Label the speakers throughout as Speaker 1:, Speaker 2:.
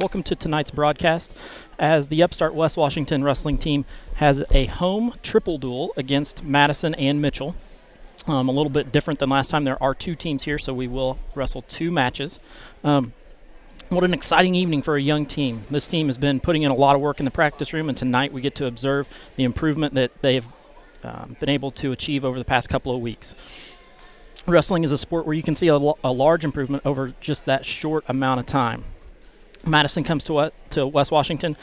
Speaker 1: Welcome to tonight's broadcast as the upstart West Washington wrestling team has a home triple duel against Madison and Mitchell. A little bit different than last time. There are two teams here, so we will wrestle two matches. What an exciting evening for a young team. This team has been putting in a lot of work in the practice room, and tonight we get to observe the improvement that they've been able to achieve over the past couple of weeks. Wrestling is a sport where you can see a large improvement over just that short amount of time. Madison comes to West Washington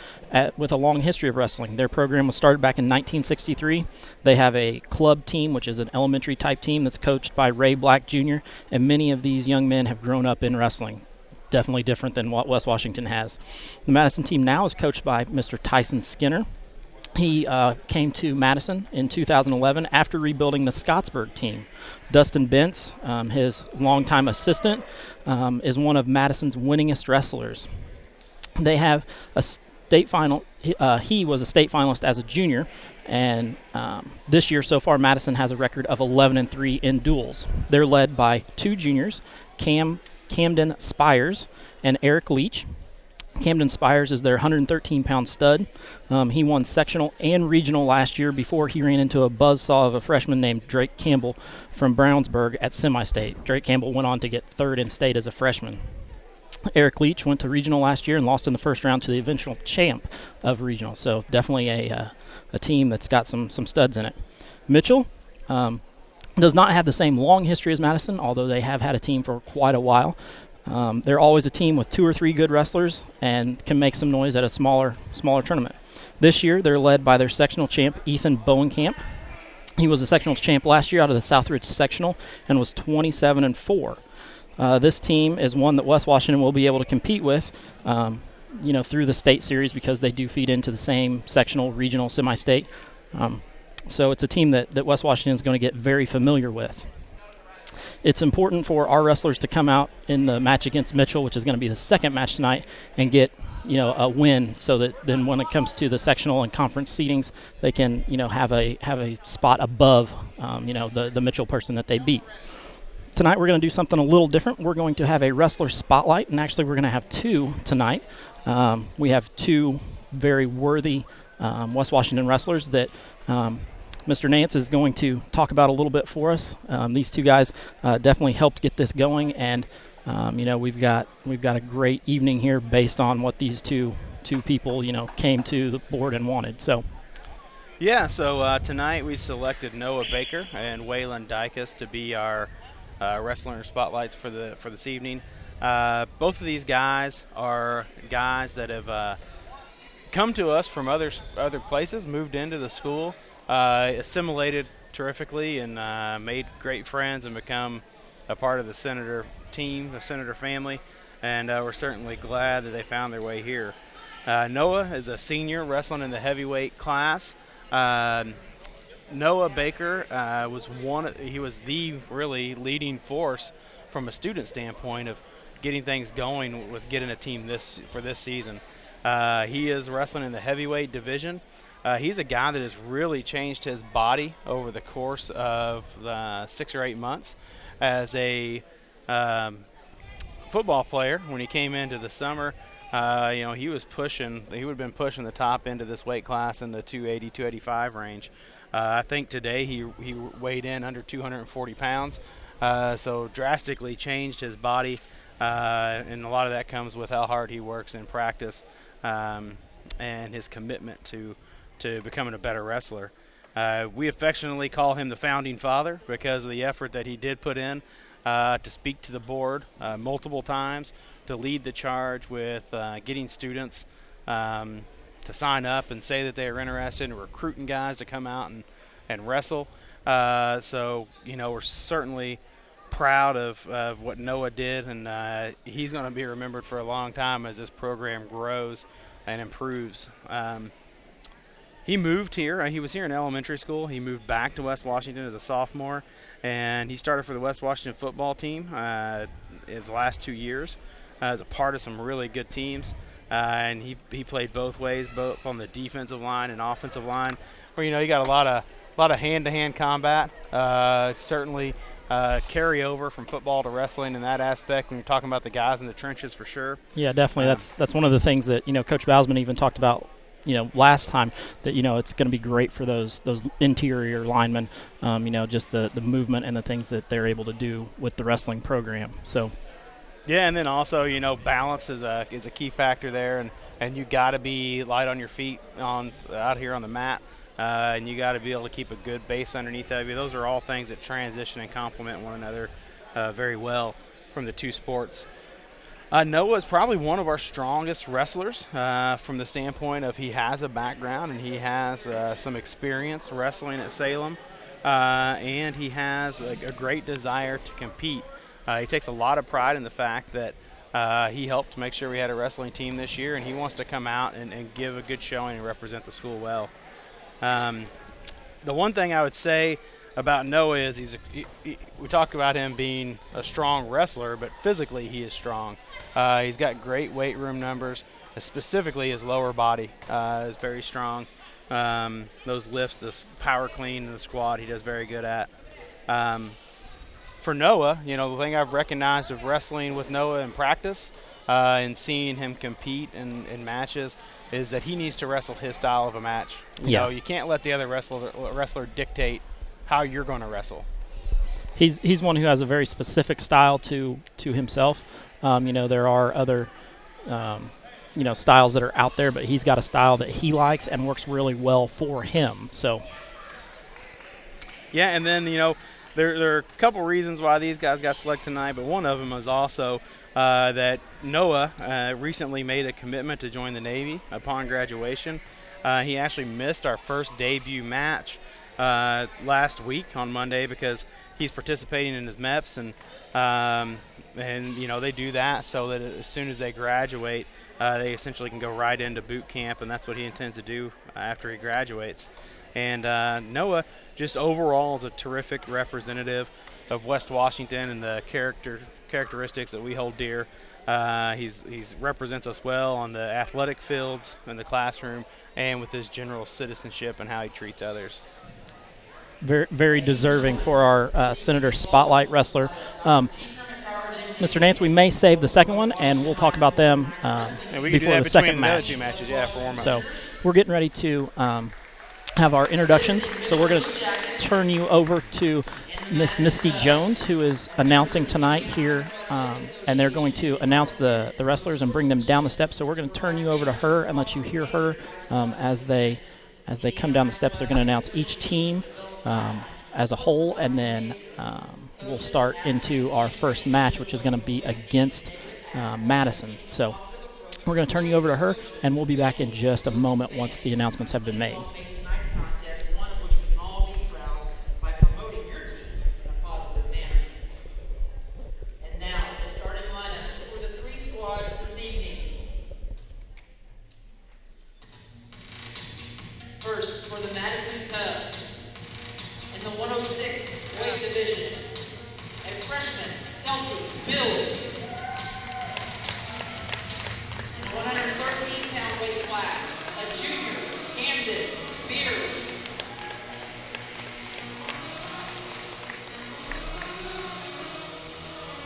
Speaker 1: with a long history of wrestling. Their program was started back in 1963. They have a club team, which is an elementary type team that's coached by Ray Black Jr., and many of these young men have grown up in wrestling. Definitely different than what West Washington has. The Madison team now is coached by Mr. Tyson Skinner. He came to Madison in 2011 after rebuilding the Scottsburg team. Dustin Bentz, his longtime assistant, is one of Madison's winningest wrestlers. They have a state final. He was a state finalist as a junior, and this year so far Madison has a record of 11-3 in duels. They're led by two juniors, Camden Spires and Eric Leach. Camden Spires is their 113-pound stud. He won sectional and regional last year before he ran into a buzzsaw of a freshman named Drake Campbell from Brownsburg at semi-state. Drake Campbell went on to get third in state as a freshman. Eric Leach went to regional last year and lost in the first round to the eventual champ of regional. So definitely a team that's got some studs in it. Mitchell does not have the same long history as Madison, although they have had a team for quite a while. They're always a team with two or three good wrestlers and can make some noise at a smaller tournament. This year, they're led by their sectional champ, Ethan Bowenkamp. He was a sectional champ last year out of the Southridge sectional and was 27-4. This team is one that West Washington will be able to compete with, through the state series because they do feed into the same sectional, regional, semi-state. So it's a team that West Washington is going to get very familiar with. It's important for our wrestlers to come out in the match against Mitchell, which is going to be the second match tonight, and get a win, so that then when it comes to the sectional and conference seedings, they can have a spot above the Mitchell person that they beat. Tonight we're going to do something a little different. We're going to have a wrestler spotlight, and actually we're going to have two tonight. We have two very worthy West Washington wrestlers that Mr. Nance is going to talk about a little bit for us. These two guys definitely helped get this going, and we've got a great evening here based on what these two people came to the board and wanted. So
Speaker 2: tonight we selected Noah Baker and Waylon Dykus to be our wrestler spotlights for this evening. Both of these guys are guys that have come to us from other places, moved into the school, assimilated terrifically, and made great friends and become a part of the Senator team, the Senator family, and we're certainly glad that they found their way here. Noah is a senior wrestling in the heavyweight class. Noah Baker was the really leading force from a student standpoint of getting things going with getting a team for this season. He is wrestling in the heavyweight division. He's a guy that has really changed his body over the course of 6 or 8 months. As a football player, when he came into the summer, he would have been pushing the top end of this weight class in the 280, 285 range. I think today he weighed in under 240 pounds, so drastically changed his body, and a lot of that comes with how hard he works in practice and his commitment to becoming a better wrestler. We affectionately call him the founding father because of the effort that he did put in to speak to the board multiple times, to lead the charge with getting students to sign up and say that they are interested in recruiting guys to come out and wrestle. We're certainly proud of what Noah did, and he's going to be remembered for a long time as this program grows and improves. He moved here. He was here in elementary school. He moved back to West Washington as a sophomore, and he started for the West Washington football team in the last 2 years as a part of some really good teams. And he played both ways, both on the defensive line and offensive line, where you got a lot of hand-to-hand combat. Certainly carry over from football to wrestling in that aspect when you're talking about the guys in the trenches for sure.
Speaker 1: Yeah, definitely. That's one of the things that Coach Bausman even talked about last time, that it's going to be great for those interior linemen. Just the movement and the things that they're able to do with the wrestling program. So.
Speaker 2: Yeah, and then also balance is a key factor there, and you got to be light on your feet out here on the mat. And you got to be able to keep a good base underneath of you. Those are all things that transition and complement one another very well from the two sports. Noah is probably one of our strongest wrestlers from the standpoint of he has a background and he has some experience wrestling at Salem, and he has a great desire to compete. He takes a lot of pride in the fact that he helped make sure we had a wrestling team this year, and he wants to come out and give a good showing and represent the school well. The one thing I would say about Noah is we talk about him being a strong wrestler, but physically he is strong. He's got great weight room numbers, specifically his lower body is very strong. Those lifts, this power clean and the squat, he does very good at. For Noah, the thing I've recognized of wrestling with Noah in practice and seeing him compete in matches is that he needs to wrestle his style of a match. You can't let the other wrestler dictate how you're going to wrestle.
Speaker 1: He's one who has a very specific style to himself. There are other styles that are out there, but he's got a style that he likes and works really well for him. So
Speaker 2: yeah, and then there are a couple reasons why these guys got selected tonight, but one of them is also that Noah recently made a commitment to join the Navy upon graduation. He actually missed our first debut match last week on Monday because he's participating in his MEPS, and they do that so that as soon as they graduate, they essentially can go right into boot camp, and that's what he intends to do after he graduates. And Noah just overall is a terrific representative of West Washington and the characteristics that we hold dear. He's represents us well on the athletic fields, in the classroom, and with his general citizenship and how he treats others.
Speaker 1: Very, very deserving for our Senator Spotlight wrestler. Mr. Nance, we may save the second one, and we'll talk about them before the second match.
Speaker 2: Two matches, yeah, for warm-ups.
Speaker 1: So we're getting ready to have our introductions. So we're going to turn you over to Miss Misty Jones, who is announcing tonight here, and they're going to announce the wrestlers and bring them down the steps. So we're going to turn you over to her and let you hear her as they come down the steps. They're going to announce each team as a whole, and then we'll start into our first match, which is going to be against Madison. So we're going to turn you over to her, and we'll be back in just a moment once the announcements have been made.
Speaker 3: First, for the Madison Cubs, in the 106 weight division, a freshman, Kelsey Bills. In the 113-pound weight class, a junior, Camden Spears.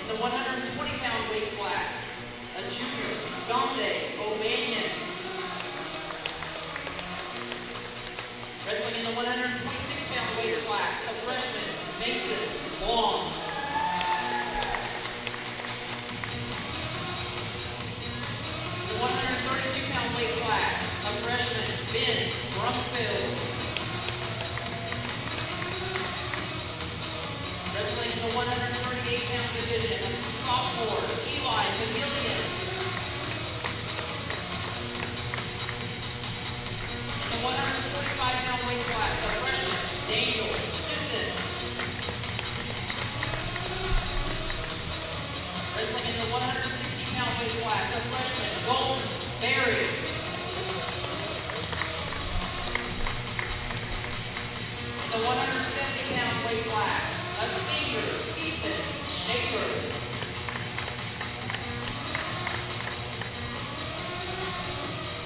Speaker 3: In the 120-pound weight class, a junior, Dante O'Banion. Wrestling in the 126-pound weight class, a freshman, Mason Long. In the 132-pound weight class, a freshman, Ben Brumfield. Wrestling in the 138-pound division, a sophomore, Eli Chameleon. In the 145-pound weight class, a freshman, Daniel Simpson. Wrestling in the 160-pound weight class, a freshman, Golden Berry. In the 170-pound weight class, a senior, Ethan Shaker.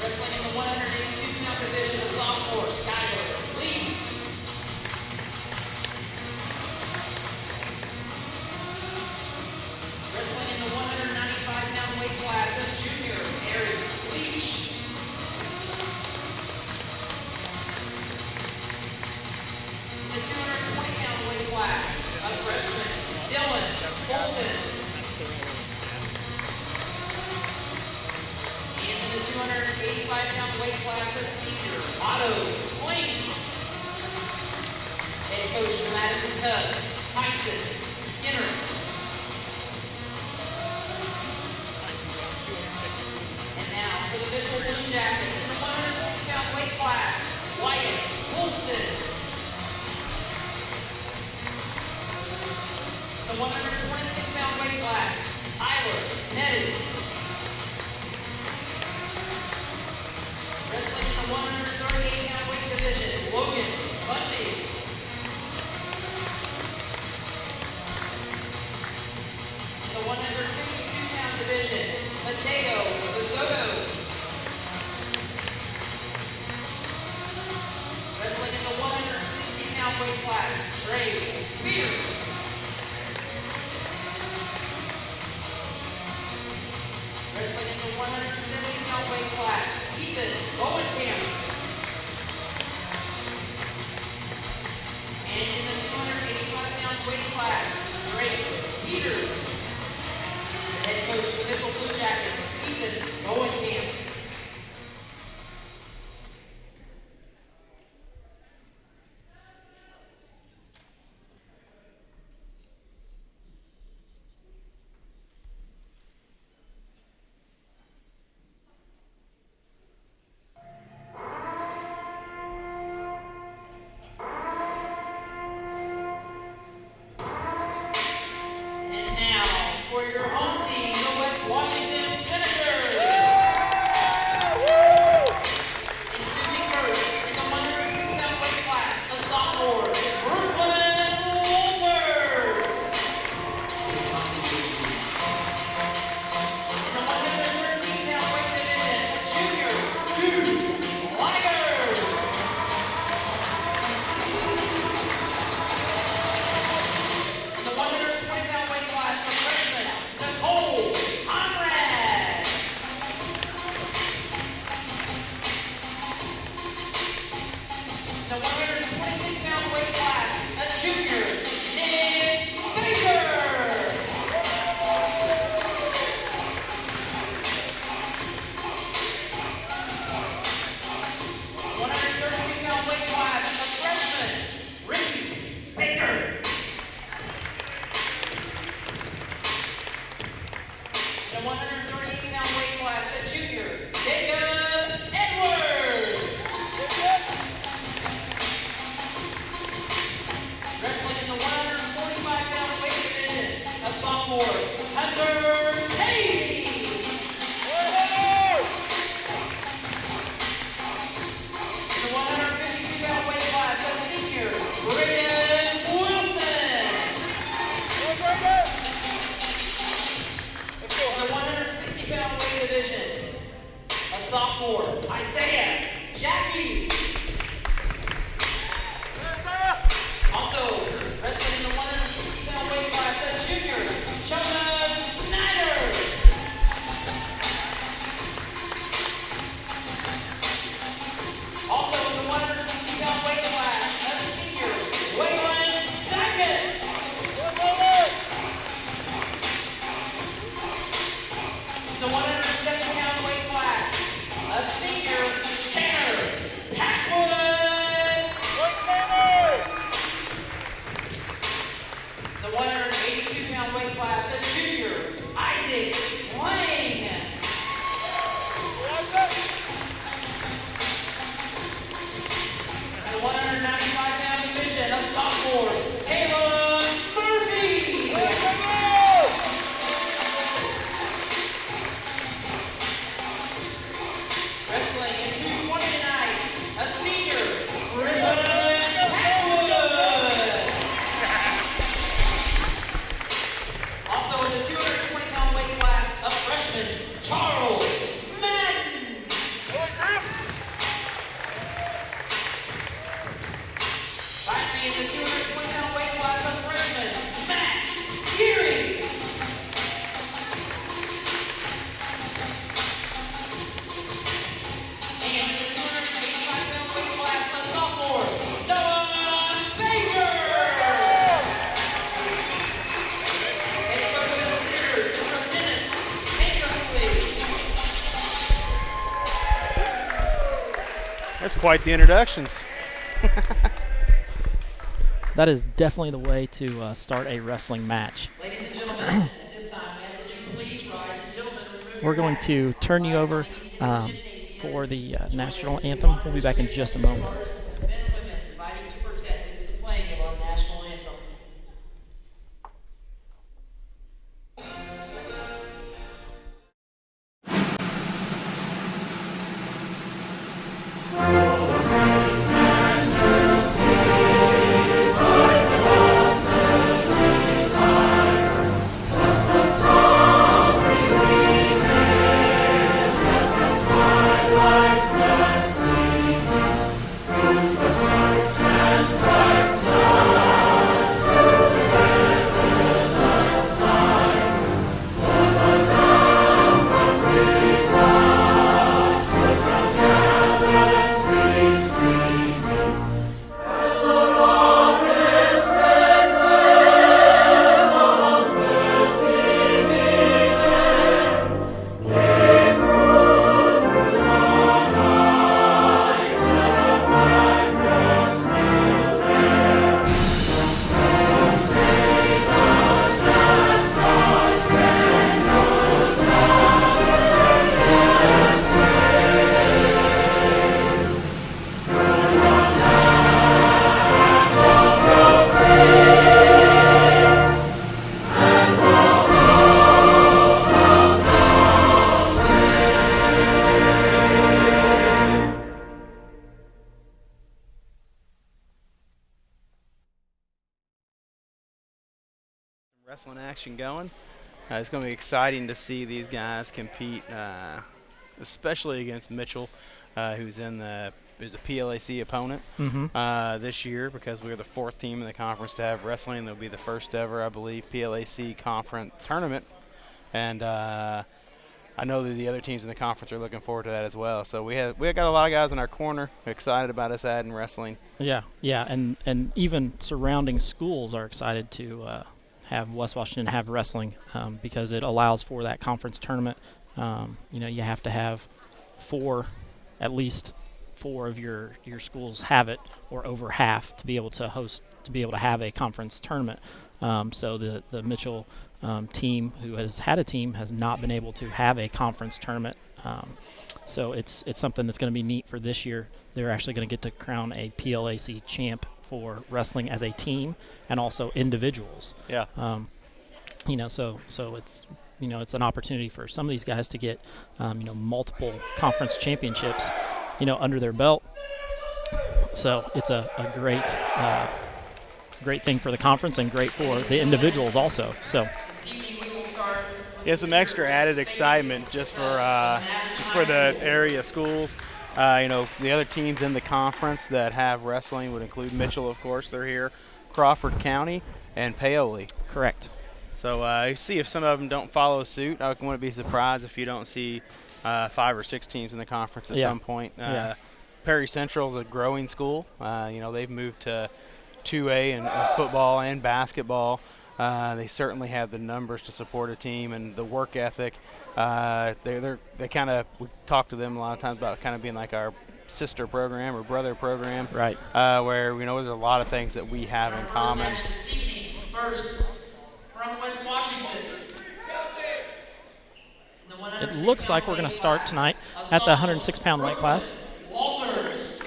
Speaker 3: Wrestling in the 182-pound division, a sophomore, Skyler Lee. In 85-pound weight class, a senior, Otto Kling. Head coach of the Madison Cubs, Tyson Skinner. And now for the Mitchell Blue Jackets in the 106-pound weight class, Wyatt Woolston. The 126-pound weight class, Tyler Nettie. Wrestling in the 138-pound weight division, Logan Bundy. In the 152-pound division, Mateo Risotto. Wrestling in the 160-pound weight class, Trey Spear. Wrestling in the 170-pound weight class, Ethan Bowenkamp. And in the 285-pound weight class, Drake Peters. The head coach of the Mitchell Blue Jackets, Ethan Bowenkamp. And now, for your home team, the West Washington Senators. Introducing first, in the 106-pound weight class, a sophomore, Brooklyn Walters. In the 113-pound weight division, a junior, Jude Ligers. In the 120-pound weight class, a freshman, Nicole Conrad. In the 126-pound weight class, a junior, Nick Baker. 132-pound weight class, a freshman, Ricky Baker. In the 138-pound weight class, a junior, Jacob Edwards. Wrestling in the 145-pound weight division, a sophomore, Hunter Hayes. In the 152-pound weight class, a senior, Braden Wilson. In the 160-pound weight division, a sophomore, Isaiah Jackie. Also, wrestling in the 160-pound weight class, a junior, Jonas Snyder. Also in the 160-pound weight class, a senior, Waylon Dacus. In the 170-pound weight class, a senior, Tanner Packwood. The 182-pound weight class, a junior, Isaac Lang. In the 195-pound division, a sophomore, Caleb Murphy. Wrestling in 220 tonight, a senior, Brendan Packwood. Also in the 220-pound weight class,
Speaker 2: was quite the introductions.
Speaker 1: That is definitely the way to start a wrestling match.
Speaker 3: Ladies and gentlemen, at this time, we ask that you please rise and gentlemen remove
Speaker 1: We're going to turn you over for the national anthem. We'll be back in just a moment.
Speaker 3: men and women fighting to protect and the playing of our national anthem.
Speaker 2: Wrestling action going. It's going to be exciting to see these guys compete, especially against Mitchell, who's a PLAC opponent this year, because we're the 4th team in the conference to have wrestling. They'll be the first ever, I believe, PLAC conference tournament, and I know that the other teams in the conference are looking forward to that as well. So we got a lot of guys in our corner excited about us adding wrestling.
Speaker 1: Yeah, and even surrounding schools are excited to have West Washington have wrestling because it allows for that conference tournament. You have to have at least four of your schools have it, or over half, to be able to have a conference tournament. So the Mitchell team, who has had a team, has not been able to have a conference tournament. So it's something that's going to be neat for this year. They're actually going to get to crown a PLAC champ for wrestling as a team and also individuals.
Speaker 2: Yeah.
Speaker 1: So it's an opportunity for some of these guys to get multiple conference championships under their belt. So it's a great thing for the conference and great for the individuals also. So
Speaker 2: yeah, some extra added excitement just for the area schools. The other teams in the conference that have wrestling would include Mitchell, of course, they're here, Crawford County, and Paoli.
Speaker 1: Correct.
Speaker 2: So you see if some of them don't follow suit. I wouldn't be surprised if you don't see 5 or 6 teams in the conference at some point. Perry Central is a growing school. They've moved to 2A in football and basketball. They certainly have the numbers to support a team and the work ethic. They kind of, we talk to them a lot of times about kind of being like our sister program or brother program,
Speaker 1: right?
Speaker 2: Where there's a lot of things that we have in common.
Speaker 3: First, from West Washington.
Speaker 1: It looks like we're going to start tonight at the 106-pound weight class.
Speaker 3: Walters.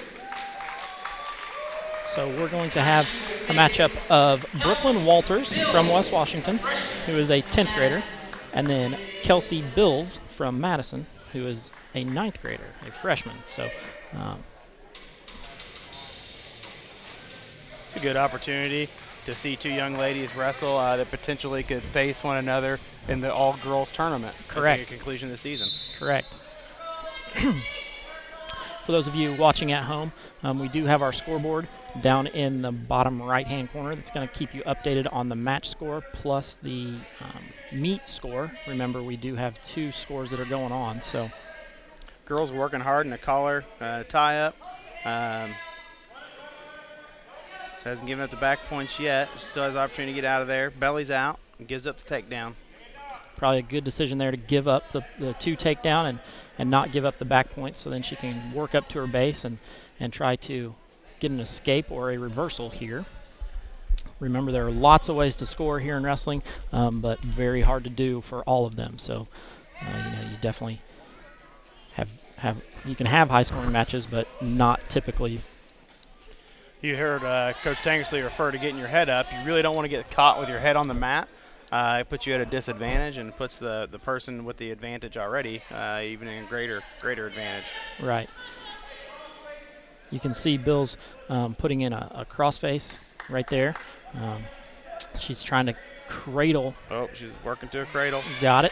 Speaker 1: So we're going to have a matchup of Brooklyn Walters from West Washington, who is a 10th grader, and then Kelsey Bills from Madison, who is a 9th grader, a freshman. So
Speaker 2: it's a good opportunity to see 2 young ladies wrestle that potentially could face one another in the all-girls tournament.
Speaker 1: Correct.
Speaker 2: At the conclusion of the season.
Speaker 1: Correct. For those of you watching at home, we do have our scoreboard down in the bottom right-hand corner that's going to keep you updated on the match score plus the meet score. Remember, we do have 2 scores that are going on. So,
Speaker 2: girls working hard in the collar tie-up. So hasn't given up the back points yet. Still has the opportunity to get out of there. Belly's out and gives up the takedown.
Speaker 1: Probably a good decision there to give up the 2 takedown and not give up the back points, so then she can work up to her base and try to get an escape or a reversal here. Remember, there are lots of ways to score here in wrestling, but very hard to do for all of them. So, you definitely you can have high-scoring matches, but not typically.
Speaker 2: You heard Coach Tankersley refer to getting your head up. You really don't want to get caught with your head on the mat. It puts you at a disadvantage and puts the person with the advantage already even in a greater advantage.
Speaker 1: Right. You can see Bill's putting in a crossface right there. She's trying to cradle.
Speaker 2: Oh, she's working to a cradle.
Speaker 1: Got it.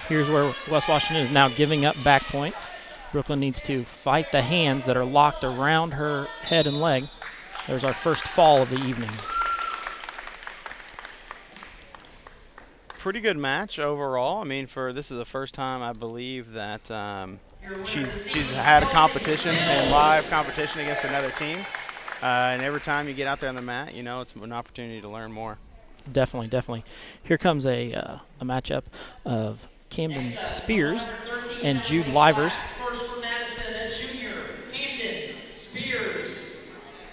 Speaker 1: Here's where West Washington is now giving up back points. Brooklyn needs to fight the hands that are locked around her head and leg. There's our first fall of the evening.
Speaker 2: Pretty good match overall. I mean, this is the first time I believe that she's had a competition, a live competition against another team. And every time you get out there on the mat, it's an opportunity to learn more.
Speaker 1: Definitely. Here comes a matchup of Camden Spears and Jude Livers.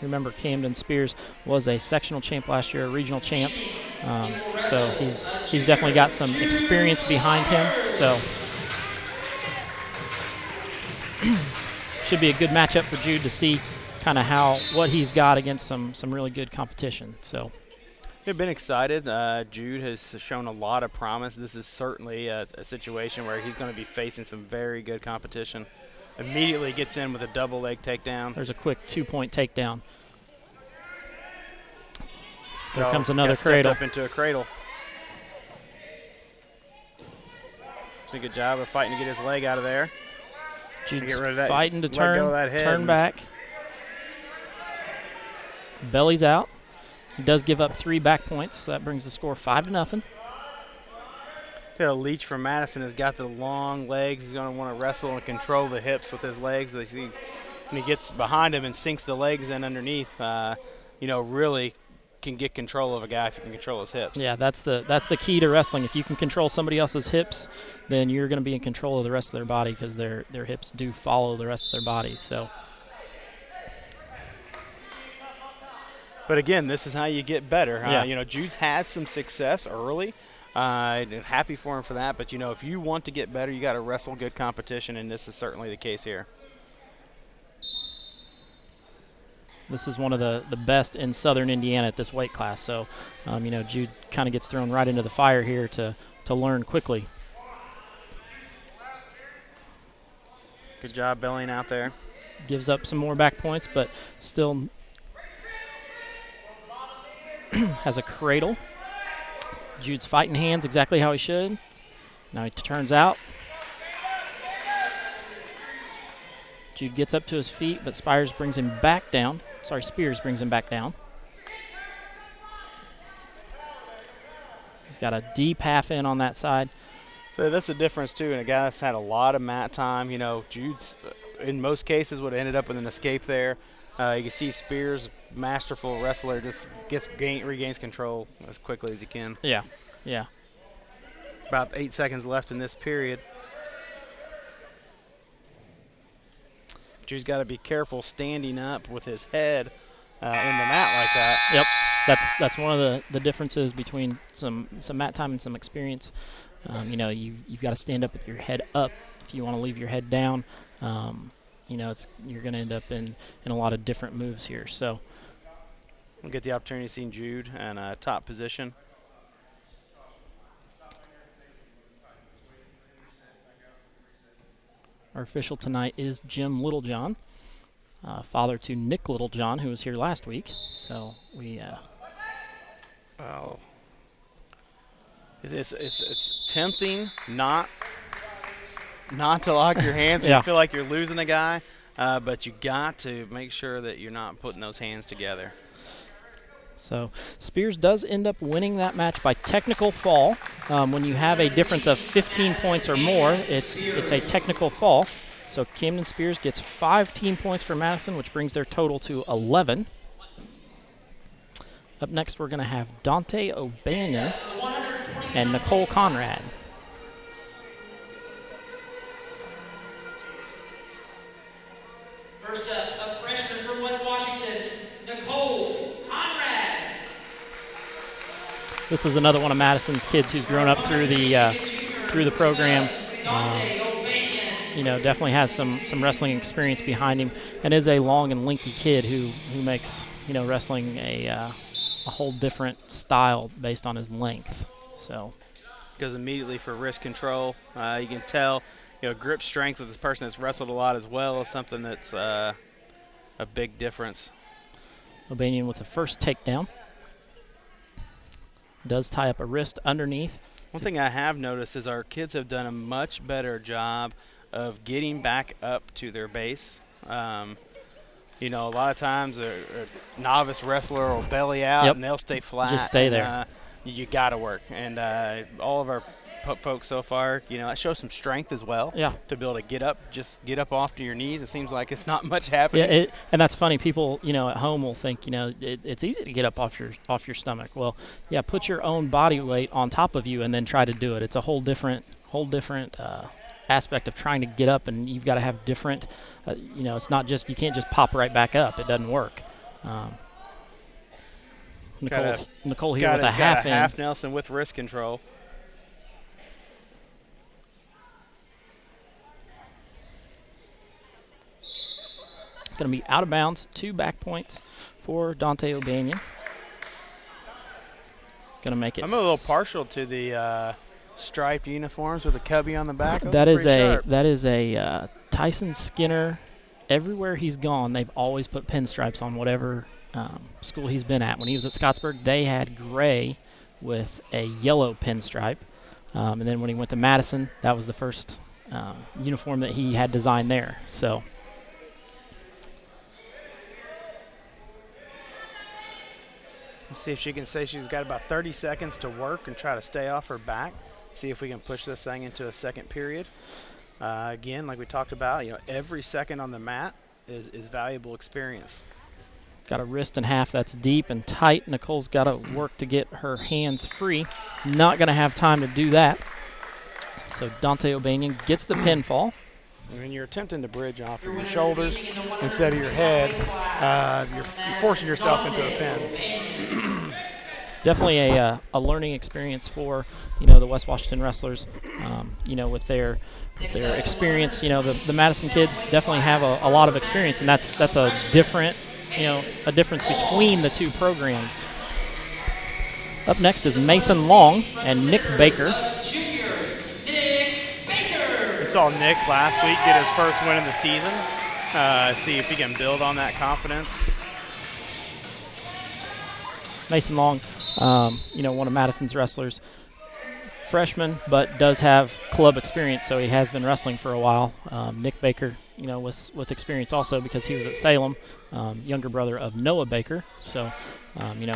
Speaker 1: Remember, Camden Spears was a sectional champ last year, a regional champ. So he's definitely got some experience behind him. So should be a good matchup for Jude to see kind of what he's got against some really good competition. So
Speaker 2: we've been excited. Jude has shown a lot of promise. This is certainly a situation where he's going to be facing some very good competition. Immediately gets in with a double leg takedown.
Speaker 1: There's a quick 2-point takedown. There comes another cradle.
Speaker 2: Up into a cradle. Did a good job of fighting to get his leg out of there.
Speaker 1: Jude's fighting to turn back. Belly's out. He does give up 3 back points, so that brings the score 5-0.
Speaker 2: Leach from Madison has got the long legs. He's going to want to wrestle and control the hips with his legs. When he gets behind him and sinks the legs in underneath, really can get control of a guy if you can control his hips.
Speaker 1: Yeah, that's the key to wrestling. If you can control somebody else's hips, then you're going to be in control of the rest of their body, because their hips do follow the rest of their bodies. So.
Speaker 2: But again, this is how you get better.
Speaker 1: Yeah.
Speaker 2: Jude's had some success early. Happy for him for that. But, if you want to get better, you got to wrestle good competition, and this is certainly the case here.
Speaker 1: This is one of the best in Southern Indiana at this weight class. So, Jude kind of gets thrown right into the fire here to learn quickly.
Speaker 2: Good job bellying out there.
Speaker 1: Gives up some more back points, but still has a cradle. Jude's fighting hands exactly how he should. Now he turns out. Jude gets up to his feet, but Spears brings him back down. He's got a deep half in on that side.
Speaker 2: So that's the difference, too, in a guy that's had a lot of mat time. Jude's, in most cases, would have ended up with an escape there. You can see Spears, masterful wrestler, just regains control as quickly as he can.
Speaker 1: Yeah.
Speaker 2: About 8 seconds left in this period. Jude's got to be careful standing up with his head in the mat like that.
Speaker 1: Yep, that's one of the differences between some mat time and some experience. You've got to stand up with your head up if you want to leave your head down. You're going to end up in a lot of different moves here. So
Speaker 2: we'll get the opportunity to see Jude in a top position.
Speaker 1: Our official tonight is Jim Littlejohn, father to Nick Littlejohn, who was here last week. So we.
Speaker 2: It's tempting not to lock your hands when you feel like you're losing a guy, but you got to make sure that you're not putting those hands together.
Speaker 1: So Spears does end up winning that match by technical fall. When you have a difference of 15 points or more, it's a technical fall. So Camden Spears gets 5 team points for Madison, which brings their total to 11. Up next, we're going to have Dante O'Bannon and Nicole Conrad. This is another one of Madison's kids who's grown up through the program. Definitely has some wrestling experience behind him, and is a long and lengthy kid who makes wrestling a whole different style based on his length. So
Speaker 2: goes immediately for wrist control. You can tell, grip strength with this person that's wrestled a lot as well is something that's a big difference.
Speaker 1: O'Banion with the first takedown. Does tie up a wrist underneath.
Speaker 2: One thing I have noticed is our kids have done a much better job of getting back up to their base. A lot of times a novice wrestler will belly out and they'll stay flat.
Speaker 1: Just stay there.
Speaker 2: You got to work. And all of our folks so far, that shows some strength as well.
Speaker 1: Yeah.
Speaker 2: To be able to get up off to your knees. It seems like it's not much happening.
Speaker 1: Yeah, and that's funny. People, at home will think, it's easy to get up off your stomach. Well, yeah, put your own body weight on top of you and then try to do it. It's a whole different aspect of trying to get up, and you've got to have different. It's not just you can't just pop right back up. It doesn't work. Nicole here with a half
Speaker 2: Nelson with wrist control.
Speaker 1: Going to be out of bounds. 2 back points for Dante O'Banion. Going to make it.
Speaker 2: I'm a little partial to the striped uniforms with a cubby on the back.
Speaker 1: That is a Tyson Skinner. Everywhere he's gone, they've always put pinstripes on whatever school he's been at. When he was at Scottsburg, they had gray with a yellow pinstripe. And then when he went to Madison, that was the first uniform that he had designed there. So.
Speaker 2: Let's see if she can say she's got about 30 seconds to work and try to stay off her back. See if we can push this thing into a second period. Again, like we talked about, every second on the mat is valuable experience.
Speaker 1: Got a wrist and half that's deep and tight. Nicole's got to work to get her hands free. Not going to have time to do that. So Dante O'Banion gets the pinfall.
Speaker 2: When you're attempting to bridge off of your shoulders instead of your head, you're forcing yourself into a pin.
Speaker 1: Definitely a learning experience for the West Washington wrestlers. With their experience, the Madison kids definitely have a lot of experience, and that's a different a difference between the two programs. Up next is Mason Long and Nick Baker.
Speaker 2: Saw Nick last week get his first win of the season. See if he can build on that confidence.
Speaker 1: Mason Long, one of Madison's wrestlers, freshman, but does have club experience, so he has been wrestling for a while. Nick Baker, with experience also because he was at Salem, younger brother of Noah Baker. So,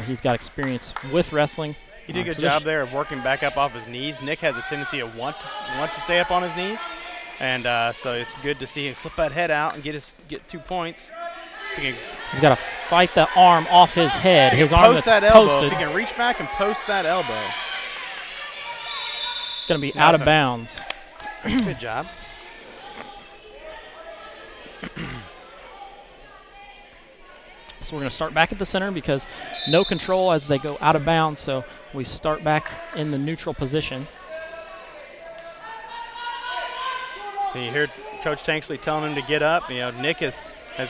Speaker 1: he's got experience with wrestling.
Speaker 2: He did a good job there of working back up off his knees. Nick has a tendency to want to stay up on his knees. And so it's good to see him slip that head out and get 2 points.
Speaker 1: He's got to fight the arm off his head. His arm
Speaker 2: post
Speaker 1: that's
Speaker 2: that elbow.
Speaker 1: posted.
Speaker 2: If he can reach back and post that elbow.
Speaker 1: Going to be out of bounds.
Speaker 2: Good job.
Speaker 1: So we're going to start back at the center because no control as they go out of bounds. So we start back in the neutral position.
Speaker 2: And you hear Coach Tanksley telling him to get up. Nick has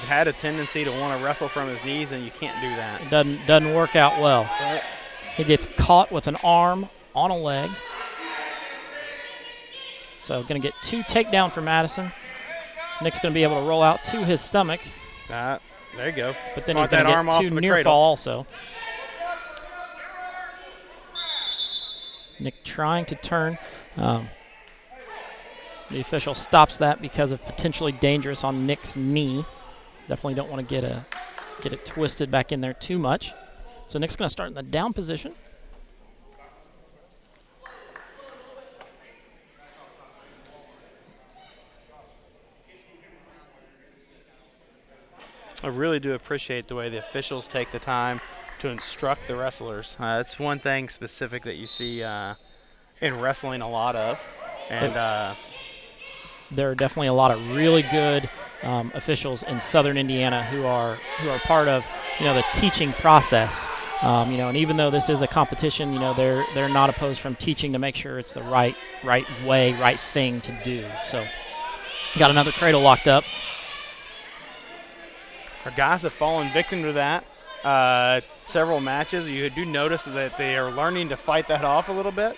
Speaker 2: had a tendency to want to wrestle from his knees, and you can't do that.
Speaker 1: It doesn't work out well. He gets caught with an arm on a leg. So going to get 2 takedown for Madison. Nick's going to be able to roll out to his stomach.
Speaker 2: There you go.
Speaker 1: But then he's going to get 2 near fall also. Nick trying to turn. The official stops that because of potentially dangerous on Nick's knee. Definitely don't want to get it twisted back in there too much. So Nick's going to start in the down position.
Speaker 2: I really do appreciate the way the officials take the time to instruct the wrestlers. It's one thing specific that you see in wrestling a lot of. And
Speaker 1: there are definitely a lot of really good officials in Southern Indiana who are part of the teaching process. And even though this is a competition, they're not opposed from teaching to make sure it's the right way, right thing to do. So got another cradle locked up.
Speaker 2: Our guys have fallen victim to that several matches. You do notice that they are learning to fight that off a little bit.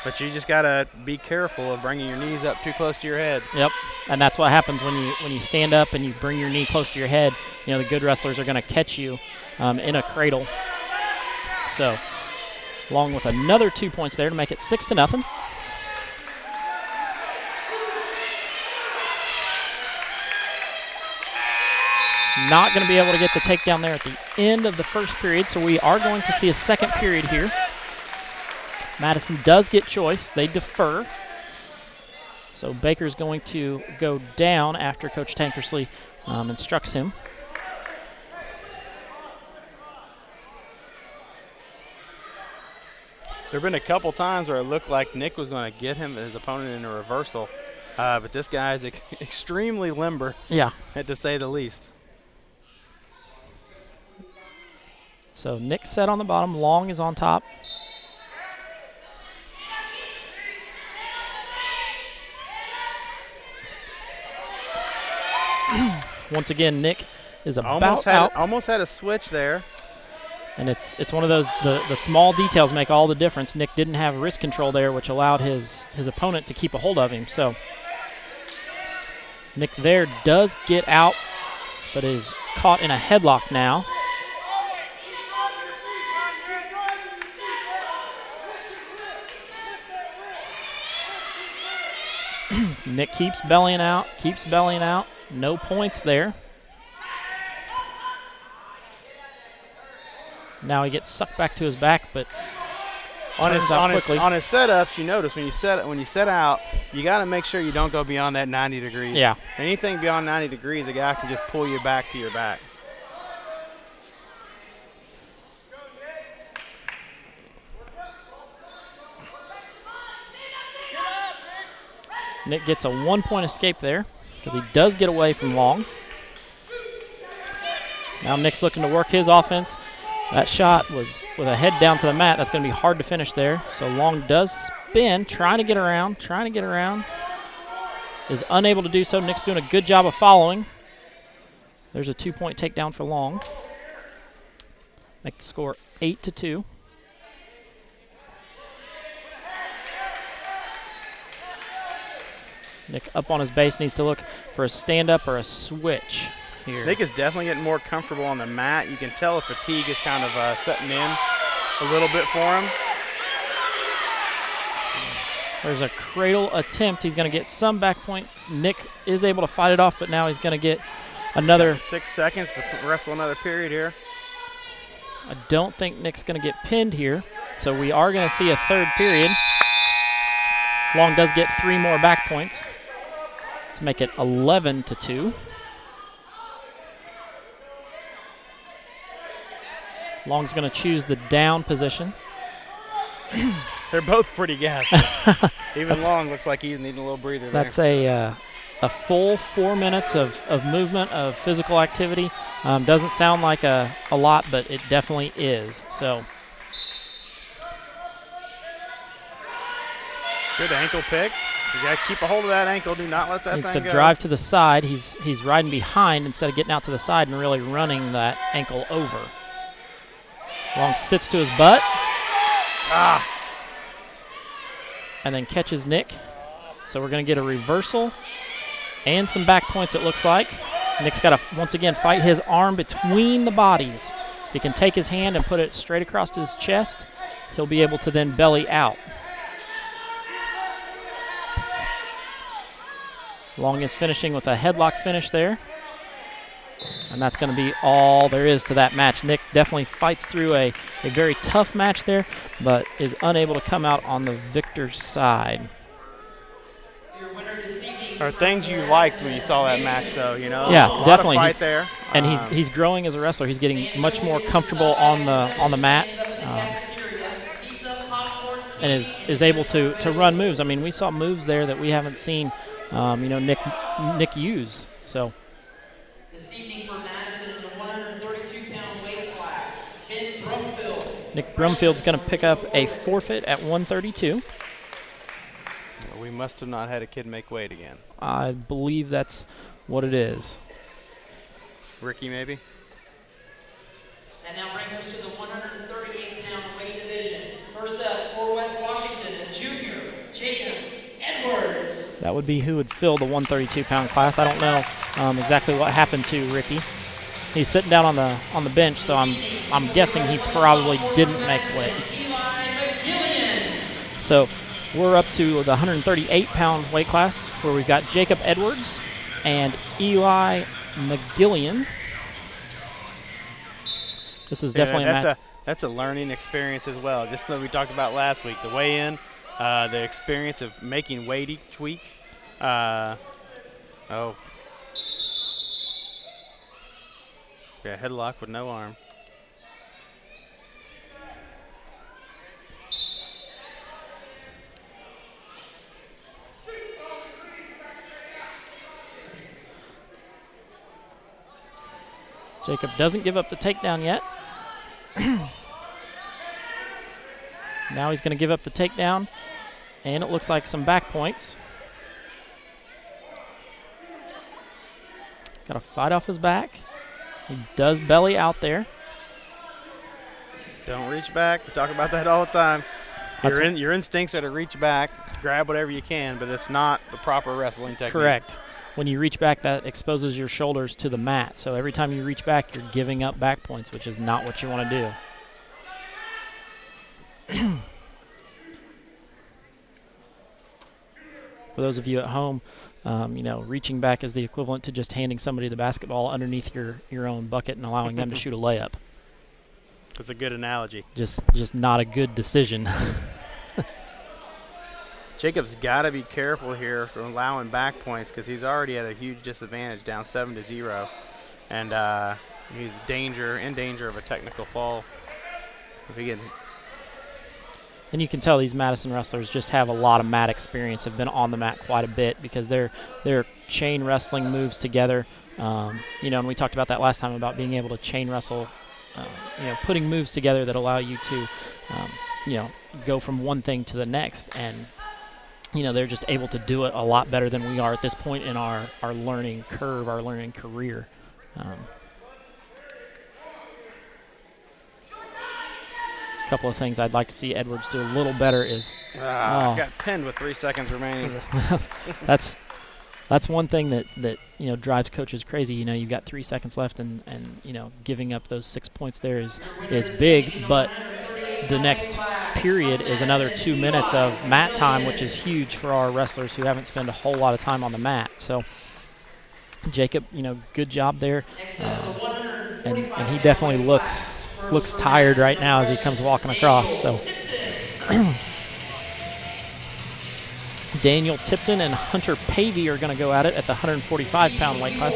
Speaker 2: But you just got to be careful of bringing your knees up too close to your head.
Speaker 1: Yep, and that's what happens when you stand up and you bring your knee close to your head. The good wrestlers are going to catch you in a cradle. So, along with another 2 points there to make it 6-0. Not going to be able to get the takedown there at the end of the first period, so we are going to see a second period here. Madison does get choice. They defer. So Baker's going to go down after Coach Tankersley instructs him.
Speaker 2: There have been a couple times where it looked like Nick was going to get his opponent in a reversal, but this guy is extremely limber, to say the least.
Speaker 1: So Nick set on the bottom. Long is on top. Once again, Nick is about out.
Speaker 2: Almost had a switch there.
Speaker 1: And it's one of those, the small details make all the difference. Nick didn't have wrist control there, which allowed his opponent to keep a hold of him. So Nick there does get out, but is caught in a headlock now. Nick keeps bellying out. No points there. Now he gets sucked back to his back, but
Speaker 2: on his setups, you notice when you set out, you got to make sure you don't go beyond that 90 degrees.
Speaker 1: Yeah.
Speaker 2: Anything beyond 90 degrees, a guy can just pull you back to your back.
Speaker 1: Nick gets a 1-point escape there because he does get away from Long. Now Nick's looking to work his offense. That shot was with a head down to the mat. That's going to be hard to finish there. So Long does spin, trying to get around. Is unable to do so. Nick's doing a good job of following. There's a 2-point takedown for Long. Make the score 8-2. Nick up on his base, needs to look for a stand-up or a switch here.
Speaker 2: Nick is definitely getting more comfortable on the mat. You can tell the fatigue is kind of setting in a little bit for him.
Speaker 1: There's a cradle attempt. He's going to get some back points. Nick is able to fight it off, but now he's going to get another
Speaker 2: 6 seconds to wrestle another period here.
Speaker 1: I don't think Nick's going to get pinned here, so we are going to see a third period. Long does get 3 more back points to make it 11-2. Long's going to choose the down position.
Speaker 2: They're both pretty gassed. Even Long looks like he's needing a little breather there.
Speaker 1: That's a full 4 minutes of movement, of physical activity. Doesn't sound like a lot, but it definitely is. So
Speaker 2: good ankle pick. You got to keep a hold of that ankle. Do not let that thing go.
Speaker 1: Needs to drive to the side. He's riding behind instead of getting out to the side and really running that ankle over. Long sits to his butt. And then catches Nick. So we're going to get a reversal and some back points, it looks like. Nick's got to, once again, fight his arm between the bodies. If he can take his hand and put it straight across his chest, he'll be able to then belly out. Long is finishing with a headlock finish there. And that's going to be all there is to that match. Nick definitely fights through a very tough match there, but is unable to come out on the victor's side.
Speaker 2: Are things you liked when you saw that match, though? You know,
Speaker 1: yeah,
Speaker 2: a
Speaker 1: definitely.
Speaker 2: Lot of fight there,
Speaker 1: and he's growing as a wrestler. He's getting much more comfortable on the mat, and is able to run moves. I mean, we saw moves there that we haven't seen, Nick use. So.
Speaker 3: This evening for Madison in the 132-pound weight class.
Speaker 1: Nick Brumfield's going to pick up a forfeit at 132.
Speaker 2: We must have not had a kid make weight again.
Speaker 1: I believe that's what it is.
Speaker 2: Ricky, maybe?
Speaker 3: That now brings us to the 138-pound weight division. First up for West Washington, a junior, Jacob Edwards.
Speaker 1: That would be who would fill the 132-pound class. I don't know exactly what happened to Ricky. He's sitting down on the bench, so I'm guessing he probably didn't make weight. So we're up to the 138-pound weight class where we've got Jacob Edwards and Eli McGillian. This is definitely
Speaker 2: that's a learning experience as well. Just like we talked about last week, the weigh-in, the experience of making weight each week. Yeah, headlock with no arm.
Speaker 1: Jacob doesn't give up the takedown yet. Now he's going to give up the takedown, and it looks like some back points. Got to fight off his back. He does belly out there.
Speaker 2: Don't reach back. We talk about that all the time. Your instincts are to reach back, grab whatever you can, but it's not the proper wrestling technique.
Speaker 1: Correct. When you reach back, that exposes your shoulders to the mat. So every time you reach back, you're giving up back points, which is not what you want to do. For those of you at home, reaching back is the equivalent to just handing somebody the basketball underneath your own bucket and allowing them to shoot a layup.
Speaker 2: That's a good analogy.
Speaker 1: Just not a good decision.
Speaker 2: Jacob's got to be careful here for allowing back points because he's already at a huge disadvantage, down 7-0, and he's in danger of a technical fall. If he can.
Speaker 1: And you can tell these Madison wrestlers just have a lot of mat experience, have been on the mat quite a bit because they're chain wrestling moves together. And we talked about that last time about being able to chain wrestle, putting moves together that allow you to, go from one thing to the next. And, they're just able to do it a lot better than we are at this point in our learning curve, our learning career. Couple of things I'd like to see Edwards do a little better is
Speaker 2: got pinned with 3 seconds remaining.
Speaker 1: that's one thing that drives coaches crazy. You've got 3 seconds left, and giving up those 6 points there is big, but the next period is another 2 minutes of mat time, which is huge for our wrestlers who haven't spent a whole lot of time on the mat. So Jacob, good job there, and he definitely looks tired right now as he comes walking across. So Daniel Tipton and Hunter Pavey are going to go at it at the 145-pound weight class.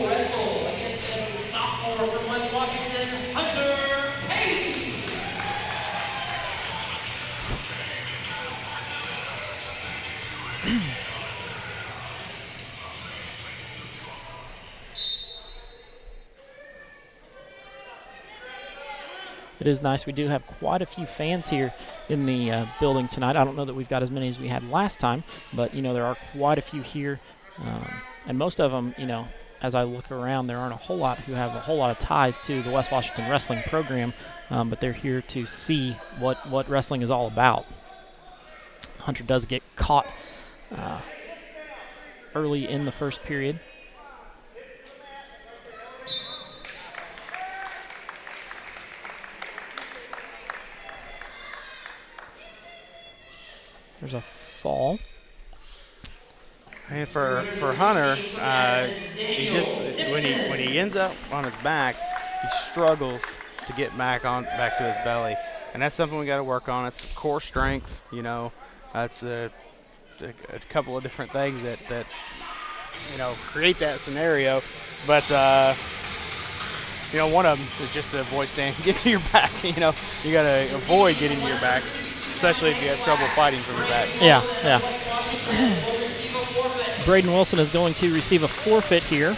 Speaker 3: Sophomore from West Washington, Hunter Pavey.
Speaker 1: It is nice. We do have quite a few fans here in the building tonight. I don't know that we've got as many as we had last time, but, there are quite a few here. And most of them, as I look around, there aren't a whole lot who have a whole lot of ties to the West Washington wrestling program, but they're here to see what wrestling is all about. Hunter does get caught early in the first period. There's a fall.
Speaker 2: And for Hunter, he just when he ends up on his back, he struggles to get back to his belly, and that's something we got to work on. It's core strength, That's a couple of different things that create that scenario, but one of them is just to avoid getting to your back. You got to avoid getting to your back, especially if you have trouble fighting from your back.
Speaker 1: Yeah. Braden Wilson is going to receive a forfeit here.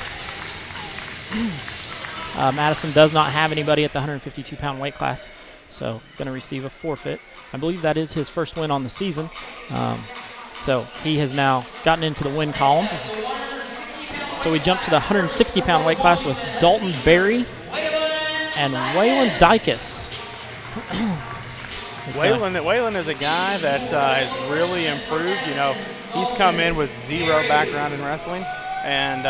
Speaker 1: Madison does not have anybody at the 152-pound weight class, so going to receive a forfeit. I believe that is his first win on the season. So he has now gotten into the win column. So we jump to the 160-pound weight class with Dalton Berry and Waylon Dykus.
Speaker 2: Waylon is a guy that has really improved. You know, he's come in with zero background in wrestling, and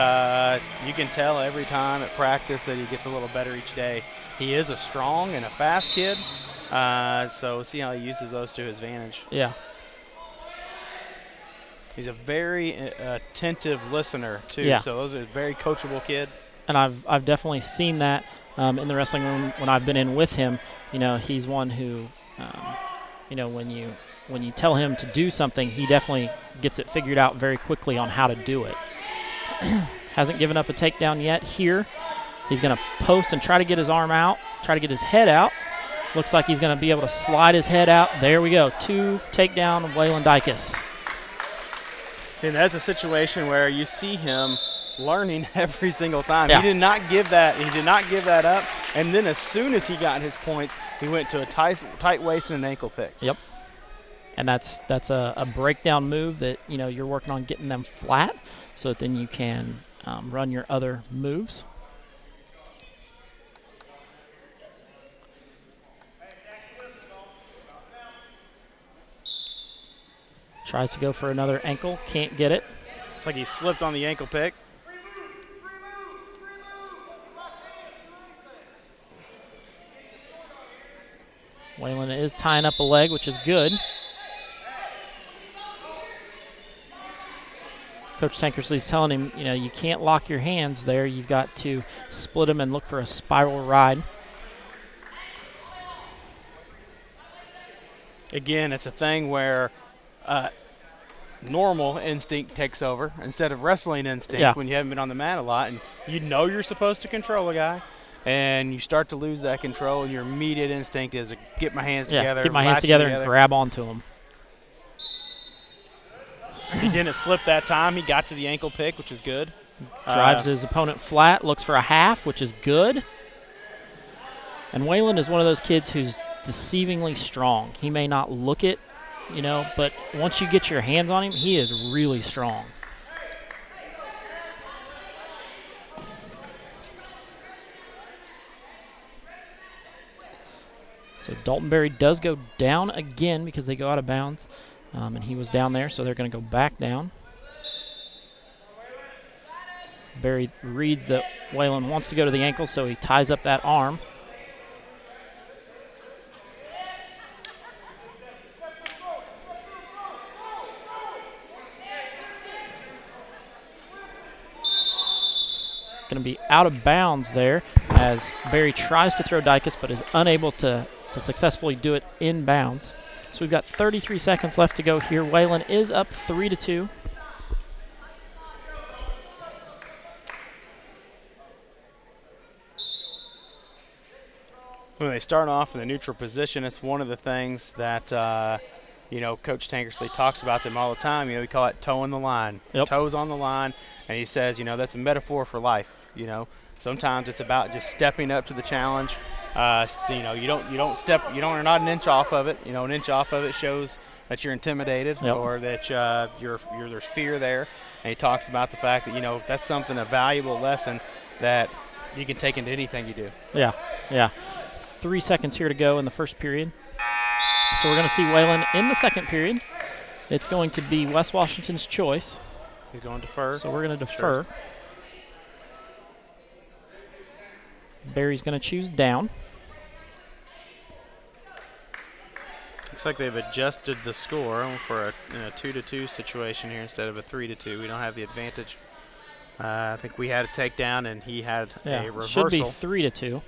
Speaker 2: you can tell every time at practice that he gets a little better each day. He is a strong and a fast kid, so we'll see how he uses those to his advantage.
Speaker 1: Yeah.
Speaker 2: He's a very attentive listener, too,
Speaker 1: yeah.
Speaker 2: So those are a very coachable kid.
Speaker 1: And I've definitely seen that in the wrestling room when I've been in with him. You know, he's one who, you know, when you tell him to do something, he definitely gets it figured out very quickly on how to do it. Hasn't given up a takedown yet here. He's going to post and try to get his arm out, try to get his head out. Looks like he's going to be able to slide his head out. There we go. 2 takedown of Waylon Dykus.
Speaker 2: See, that's a situation where you see him learning every single time.
Speaker 1: Yeah.
Speaker 2: He did not give that up. And then as soon as he got his points, he went to a tight waist and an ankle pick.
Speaker 1: Yep. And that's a breakdown move that, you know, you're working on getting them flat so that then you can run your other moves. Tries to go for another ankle, can't get it.
Speaker 2: It's like he slipped on the ankle pick.
Speaker 1: Waylon is tying up a leg, which is good. Coach Tankersley's telling him, you know, you can't lock your hands there. You've got to split them and look for a spiral ride.
Speaker 2: Again, it's a thing where normal instinct takes over instead of wrestling instinct when you haven't been on the mat a lot. And you know you're supposed to control a guy, and you start to lose that control, and your immediate instinct is to get my hands together.
Speaker 1: Get my hands together and grab onto him.
Speaker 2: He didn't slip that time. He got to the ankle pick, which is good.
Speaker 1: Drives his opponent flat, looks for a half, which is good. And Waylon is one of those kids who's deceivingly strong. He may not look it, you know, but once you get your hands on him, he is really strong. So Dalton Berry does go down again because they go out of bounds, and he was down there, so they're going to go back down. Berry reads that Waylon wants to go to the ankle, so he ties up that arm. Going to be out of bounds there as Berry tries to throw Dykus but is unable to successfully do it in bounds. So we've got 33 seconds left to go here. Waylon is up 3-2.
Speaker 2: When they start off in the neutral position, it's one of the things that you know, Coach Tankersley talks about them all the time. You know, we call it toeing the line.
Speaker 1: Yep.
Speaker 2: Toes on the line, and he says, you know, that's a metaphor for life. You know, sometimes it's about just stepping up to the challenge. You know, you're not an inch off of it. You know, an inch off of it shows that you're intimidated or that there's fear there. And he talks about the fact that, you know, that's something, a valuable lesson that you can take into anything you do.
Speaker 1: Yeah. 3 seconds here to go in the first period. So we're going to see Waylon in the second period. It's going to be West Washington's choice.
Speaker 2: He's going to defer.
Speaker 1: So we're going to defer. Sure. Berry's going to choose down.
Speaker 2: Looks like they've adjusted the score for a 2-2 situation here instead of a 3-2. We don't have the advantage. I think we had a takedown and he had a reversal.
Speaker 1: Should be 3-2.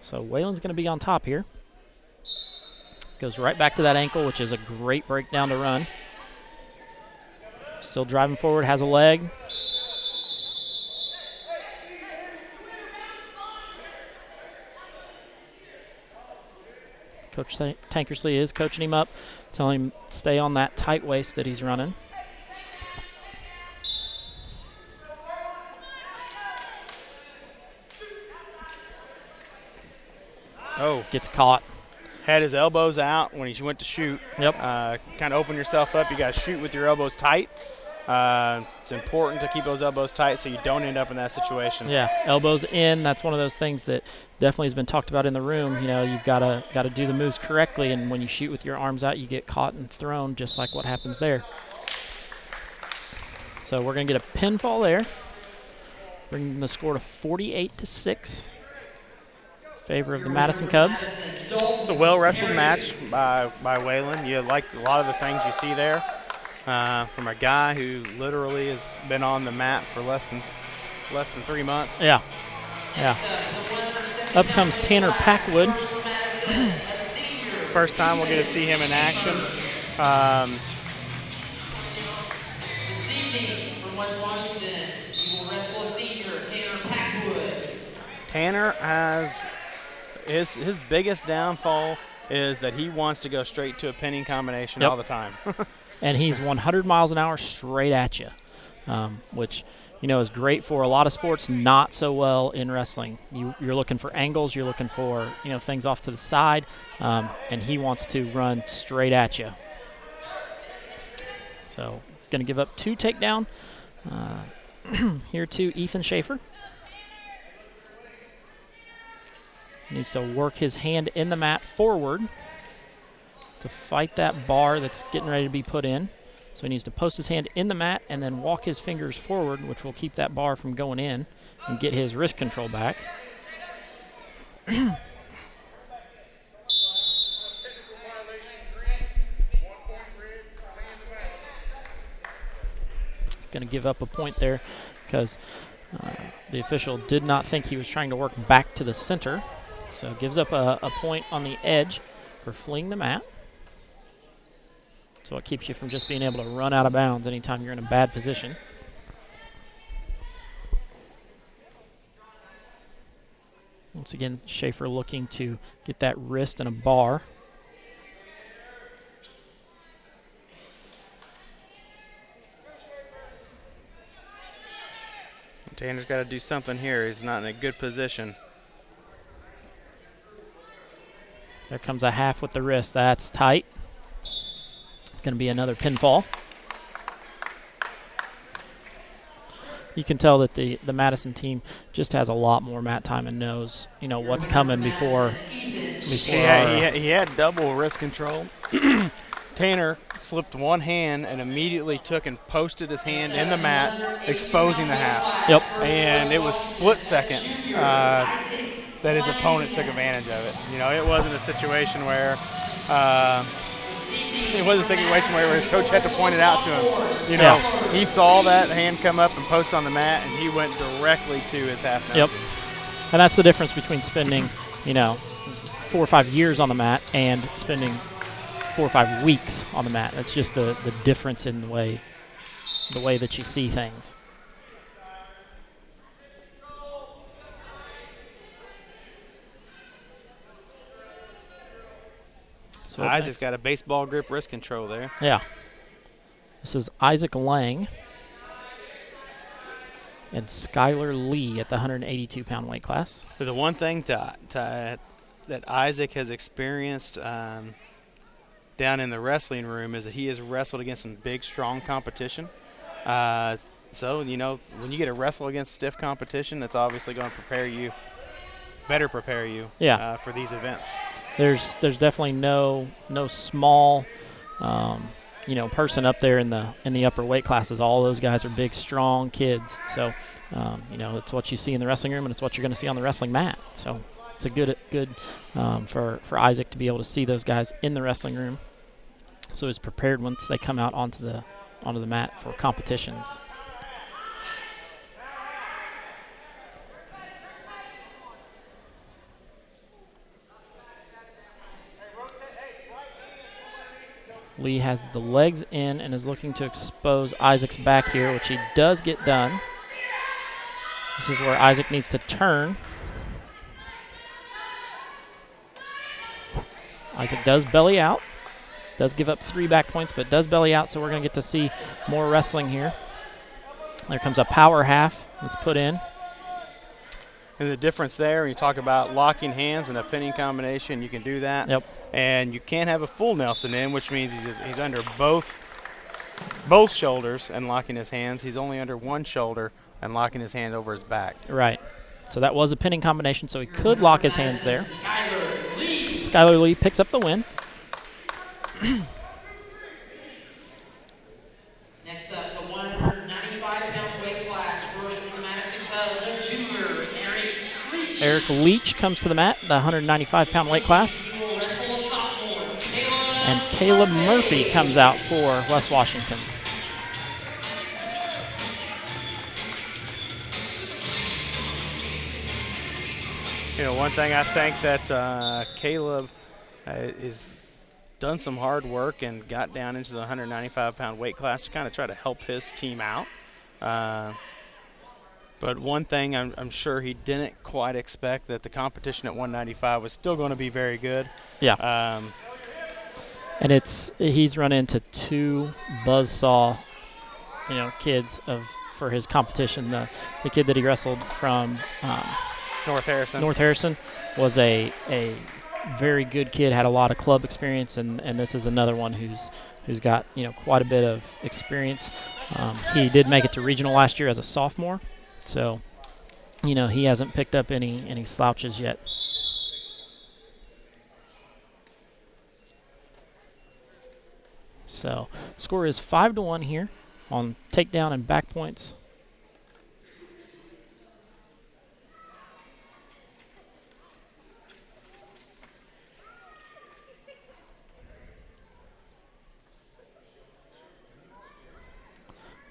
Speaker 1: So Waylon's going to be on top here. Goes right back to that ankle, which is a great breakdown to run. Still driving forward, has a leg. Coach Tankersley is coaching him up, telling him stay on that tight waist that he's running.
Speaker 2: Oh,
Speaker 1: gets caught.
Speaker 2: Had his elbows out when he went to shoot.
Speaker 1: Yep.
Speaker 2: Kind of open yourself up. You got to shoot with your elbows tight. It's important to keep those elbows tight so you don't end up in that situation.
Speaker 1: Yeah, elbows in. That's one of those things that definitely has been talked about in the room. You know, you've got to do the moves correctly, and when you shoot with your arms out, you get caught and thrown, just like what happens there. So we're going to get a pinfall there, bringing the score to 48-6. Favor of the Madison Cubs.
Speaker 2: It's a well-wrestled match by Waylon. You like a lot of the things you see there from a guy who literally has been on the mat for less than 3 months.
Speaker 1: Yeah. Up comes Tanner Packwood.
Speaker 2: First time we'll get to see him in action.
Speaker 3: This evening from West Washington, he will wrestle a senior, Tanner Packwood.
Speaker 2: Tanner has his biggest downfall is that he wants to go straight to a pinning combination all the time.
Speaker 1: And he's 100 miles an hour straight at you, which, you know, is great for a lot of sports, not so well in wrestling. You're looking for angles, you're looking for, you know, things off to the side, and he wants to run straight at you. So going to give up 2 takedown here to Ethan Schaefer. Needs to work his hand in the mat forward to fight that bar that's getting ready to be put in. So he needs to post his hand in the mat and then walk his fingers forward, which will keep that bar from going in and get his wrist control back. Going to give up a point there because the official did not think he was trying to work back to the center. So gives up a point on the edge for fleeing the mat. So it keeps you from just being able to run out of bounds anytime you're in a bad position. Once again, Schaefer looking to get that wrist and a bar.
Speaker 2: Tanner's got to do something here. He's not in a good position.
Speaker 1: There comes a half with the wrist. That's tight. Going to be another pinfall. You can tell that the Madison team just has a lot more mat time and knows, you know, what's coming before.
Speaker 2: Yeah, he had double wrist control. Tanner slipped one hand and immediately took and posted his hand in the mat, exposing the half.
Speaker 1: Yep.
Speaker 2: And it was split second that his opponent took advantage of it. You know, it wasn't a situation where his coach had to point it out to him. You know, he saw that hand come up and post on the mat, and he went directly to his half Nelson.
Speaker 1: Yep. And that's the difference between spending, you know, 4 or 5 years on the mat and spending 4 or 5 weeks on the mat. That's just the difference in the way that you see things. So
Speaker 2: Isaac's got a baseball grip wrist control there.
Speaker 1: Yeah. This is Isaac Lang and Skylar Lee at the 182-pound weight class.
Speaker 2: The one thing that Isaac has experienced down in the wrestling room is that he has wrestled against some big, strong competition. So, you know, when you get to wrestle against stiff competition, that's obviously going to prepare you for these events.
Speaker 1: There's definitely no small, you know, person up there in the upper weight classes. All those guys are big, strong kids. So, you know, it's what you see in the wrestling room, and it's what you're going to see on the wrestling mat. So, it's a good for Isaac to be able to see those guys in the wrestling room. So he's prepared once they come out onto the mat for competitions. Lee has the legs in and is looking to expose Isaac's back here, which he does get done. This is where Isaac needs to turn. Isaac does belly out. Does give up 3 back points, but does belly out, so we're going to get to see more wrestling here. There comes a power half that's put in.
Speaker 2: And the difference there, when you talk about locking hands and a pinning combination, you can do that.
Speaker 1: Yep.
Speaker 2: And you can't have a full Nelson in, which means he's under both shoulders and locking his hands. He's only under one shoulder and locking his hand over his back.
Speaker 1: Right. So that was a pinning combination, so he could lock his hands there. Skylar Lee picks up the win.
Speaker 3: Next up, the 195-pound weight class. First from the Madison Cubs, a junior, Eric Leach.
Speaker 1: Eric Leach comes to the mat, the 195-pound weight class.
Speaker 3: He will wrestle a sophomore,
Speaker 1: And Caleb Murphy comes out for West Washington.
Speaker 2: You know, one thing I think that Caleb is done some hard work and got down into the 195-pound weight class to kind of try to help his team out. But one thing I'm sure he didn't quite expect, that the competition at 195 was still going to be very good.
Speaker 1: Yeah. And he's run into 2 buzzsaw, kids for his competition. The kid that he wrestled from
Speaker 2: North
Speaker 1: Harrison was a very good kid, had a lot of club experience, and this is another one who's got quite a bit of experience. He did make it to regional last year as a sophomore, so he hasn't picked up any slouches yet. So score is 5-1 here on takedown and back points.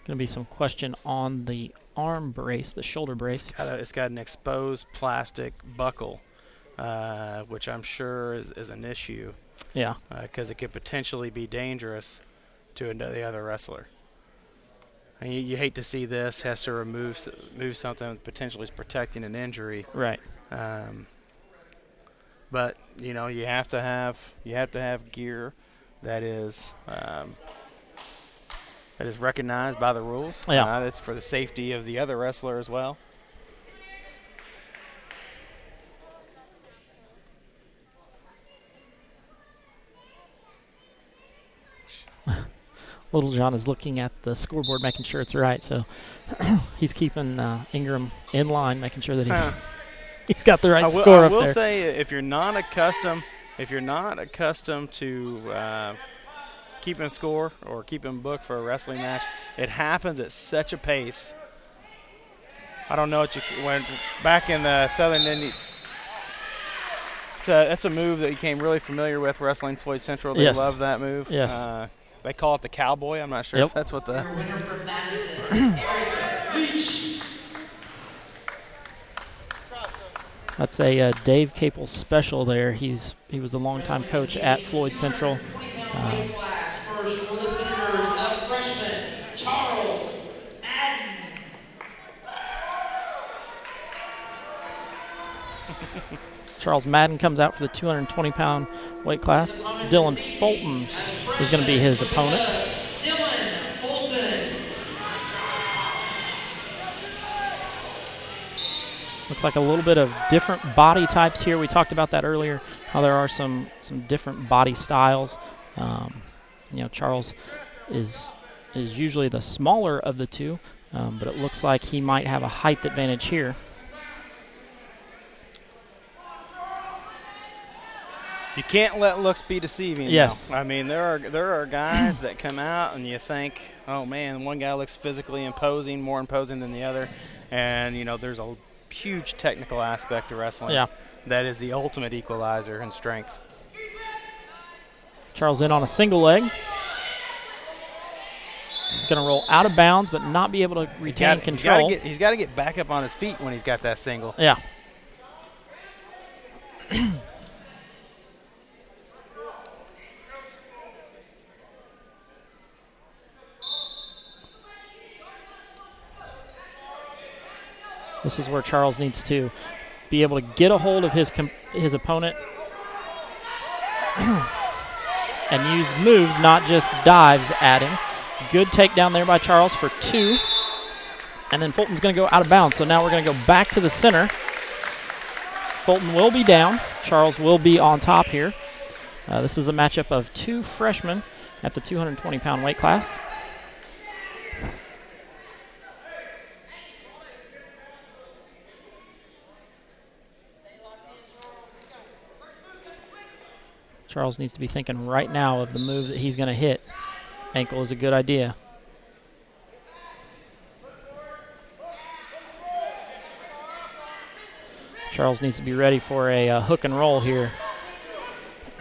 Speaker 1: Going to be some question on the arm brace, the shoulder brace.
Speaker 2: It's got an exposed plastic buckle, which I'm sure is an issue.
Speaker 1: Yeah.
Speaker 2: Because it could potentially be dangerous to the other wrestler. And you hate to see this, has to move something that potentially is protecting an injury.
Speaker 1: Right.
Speaker 2: But you have to have gear that is recognized by the rules.
Speaker 1: Yeah.
Speaker 2: That's for the safety of the other wrestler as well.
Speaker 1: Little John is looking at the scoreboard, making sure it's right. So he's keeping Ingram in line, making sure that he's got the right score up there.
Speaker 2: I will say, if you're not accustomed to keeping score or keeping book for a wrestling match, it happens at such a pace. I don't know what when back in the Southern Indies. It's a move that you became really familiar with wrestling Floyd Central. They love that move.
Speaker 1: Yes.
Speaker 2: They call it the cowboy. I'm not sure if that's what the.
Speaker 3: Your winner from Madison, Eric Leach.
Speaker 1: That's a Dave Capel special there. He was the longtime coach at Floyd Central.
Speaker 3: First for the Senators, a freshman, Charles Madden.
Speaker 1: Charles Madden comes out for the 220-pound weight class. Dylan Fulton is going to be his opponent.
Speaker 3: Dylan Fulton.
Speaker 1: Looks like a little bit of different body types here. We talked about that earlier, how there are some different body styles. Charles is usually the smaller of the two, but it looks like he might have a height advantage here.
Speaker 2: You can't let looks be deceiving.
Speaker 1: Yes.
Speaker 2: Now. I mean, there are guys that come out and you think, oh man, one guy looks physically imposing, more imposing than the other, and there's a huge technical aspect to wrestling.
Speaker 1: Yeah.
Speaker 2: That is the ultimate equalizer in strength.
Speaker 1: Charles in on a single leg. Going to roll out of bounds, but not be able to retain control.
Speaker 2: He's got to get back up on his feet when he's got that single.
Speaker 1: Yeah. This is where Charles needs to be able to get a hold of his opponent and use moves, not just dives at him. Good takedown there by Charles for 2. And then Fulton's going to go out of bounds. So now we're going to go back to the center. Fulton will be down. Charles will be on top here. This is a matchup of 2 freshmen at the 220-pound weight class. Charles needs to be thinking right now of the move that he's going to hit. Ankle is a good idea. Charles needs to be ready for a hook and roll here.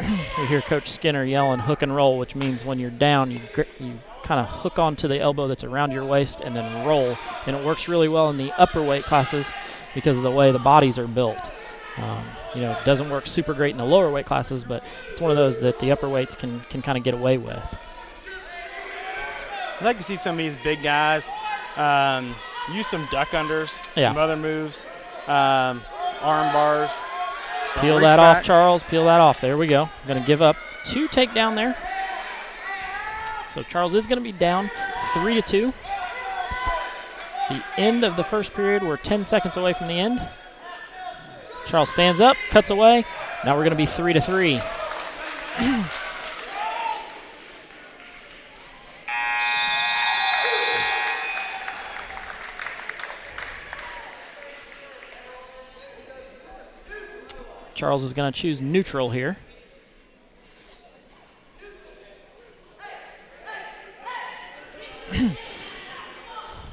Speaker 1: We hear Coach Skinner yelling hook and roll, which means when you're down, you kind of hook onto the elbow that's around your waist and then roll. And it works really well in the upper weight classes because of the way the bodies are built. It doesn't work super great in the lower weight classes, but it's one of those that the upper weights can kind of get away with.
Speaker 2: I'd like to see some of these big guys use some duck unders, some other moves, arm bars.
Speaker 1: Peel that off, Charles. Peel that off. There we go. Going to give up 2 takedown there. So Charles is going to be down 3-2. The end of the first period. We're 10 seconds away from the end. Charles stands up, cuts away. Now we're going to be 3-3. Charles is going to choose neutral here.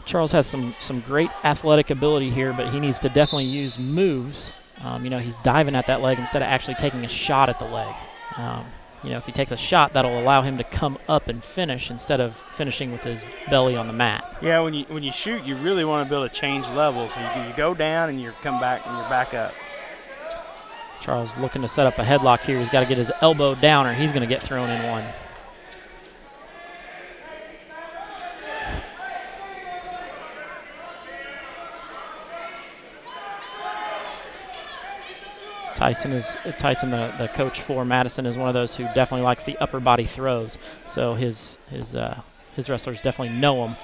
Speaker 1: Charles has some great athletic ability here, but he needs to definitely use moves. He's diving at that leg instead of actually taking a shot at the leg. If he takes a shot, that'll allow him to come up and finish instead of finishing with his belly on the mat.
Speaker 2: Yeah, when you shoot, you really want to be able to change levels. So you go down and you come back and you're back up.
Speaker 1: Charles looking to set up a headlock here. He's got to get his elbow down or he's going to get thrown in one. Tyson, the coach for Madison, is one of those who definitely likes the upper body throws. So his wrestlers definitely know him.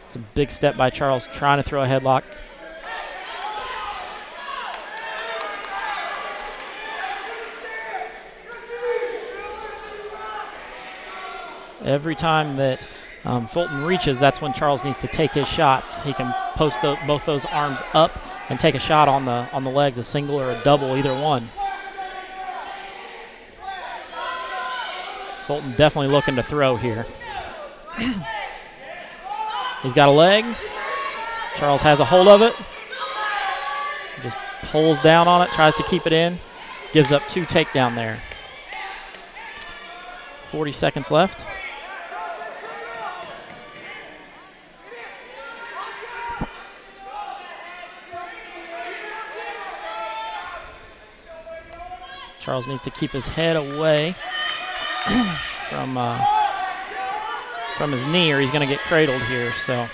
Speaker 1: It's a big step by Charles trying to throw a headlock. Every time that Fulton reaches, that's when Charles needs to take his shots. He can post both those arms up and take a shot on the legs, a single or a double, either one. Fulton definitely looking to throw here. He's got a leg. Charles has a hold of it. Just pulls down on it, tries to keep it in. Gives up 2 takedown there. 40 seconds left. Charles needs to keep his head away from his knee or he's going to get cradled here. So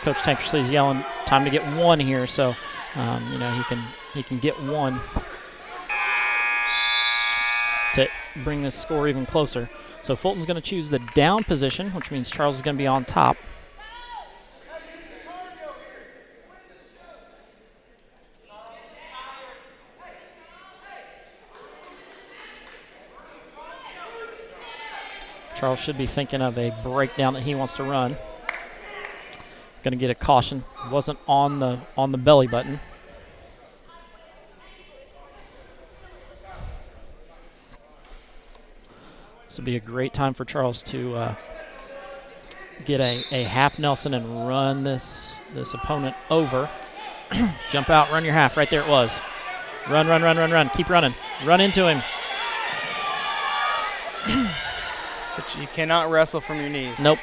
Speaker 1: Coach Tankersley's yelling time to get 1 here. So he can get 1 to bring this score even closer. So Fulton's going to choose the down position, which means Charles is going to be on top. Charles should be thinking of a breakdown that he wants to run. Going to get a caution. Wasn't on the belly button. This will be a great time for Charles to get a half Nelson and run this opponent over. Jump out, run your half. Right there it was. Run, run, run, run, run. Keep running. Run into him.
Speaker 2: You cannot wrestle from your knees.
Speaker 1: Nope.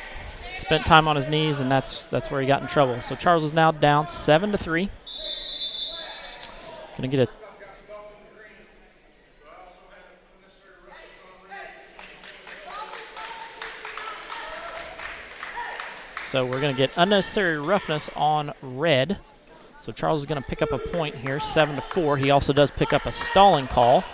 Speaker 1: Spent time on his knees, and that's where he got in trouble. So Charles is now down 7-3. Going to get a So we're going to get unnecessary roughness on red. So Charles is going to pick up a point here, 7-4. He also does pick up a stalling call.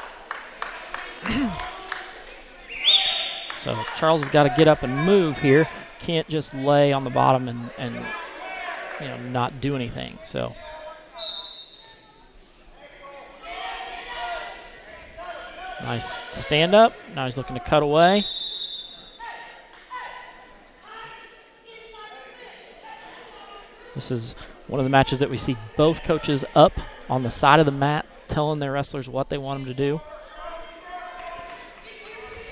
Speaker 1: So Charles has got to get up and move here. Can't just lay on the bottom and not do anything. So nice stand up. Now he's looking to cut away. This is one of the matches that we see both coaches up on the side of the mat telling their wrestlers what they want them to do.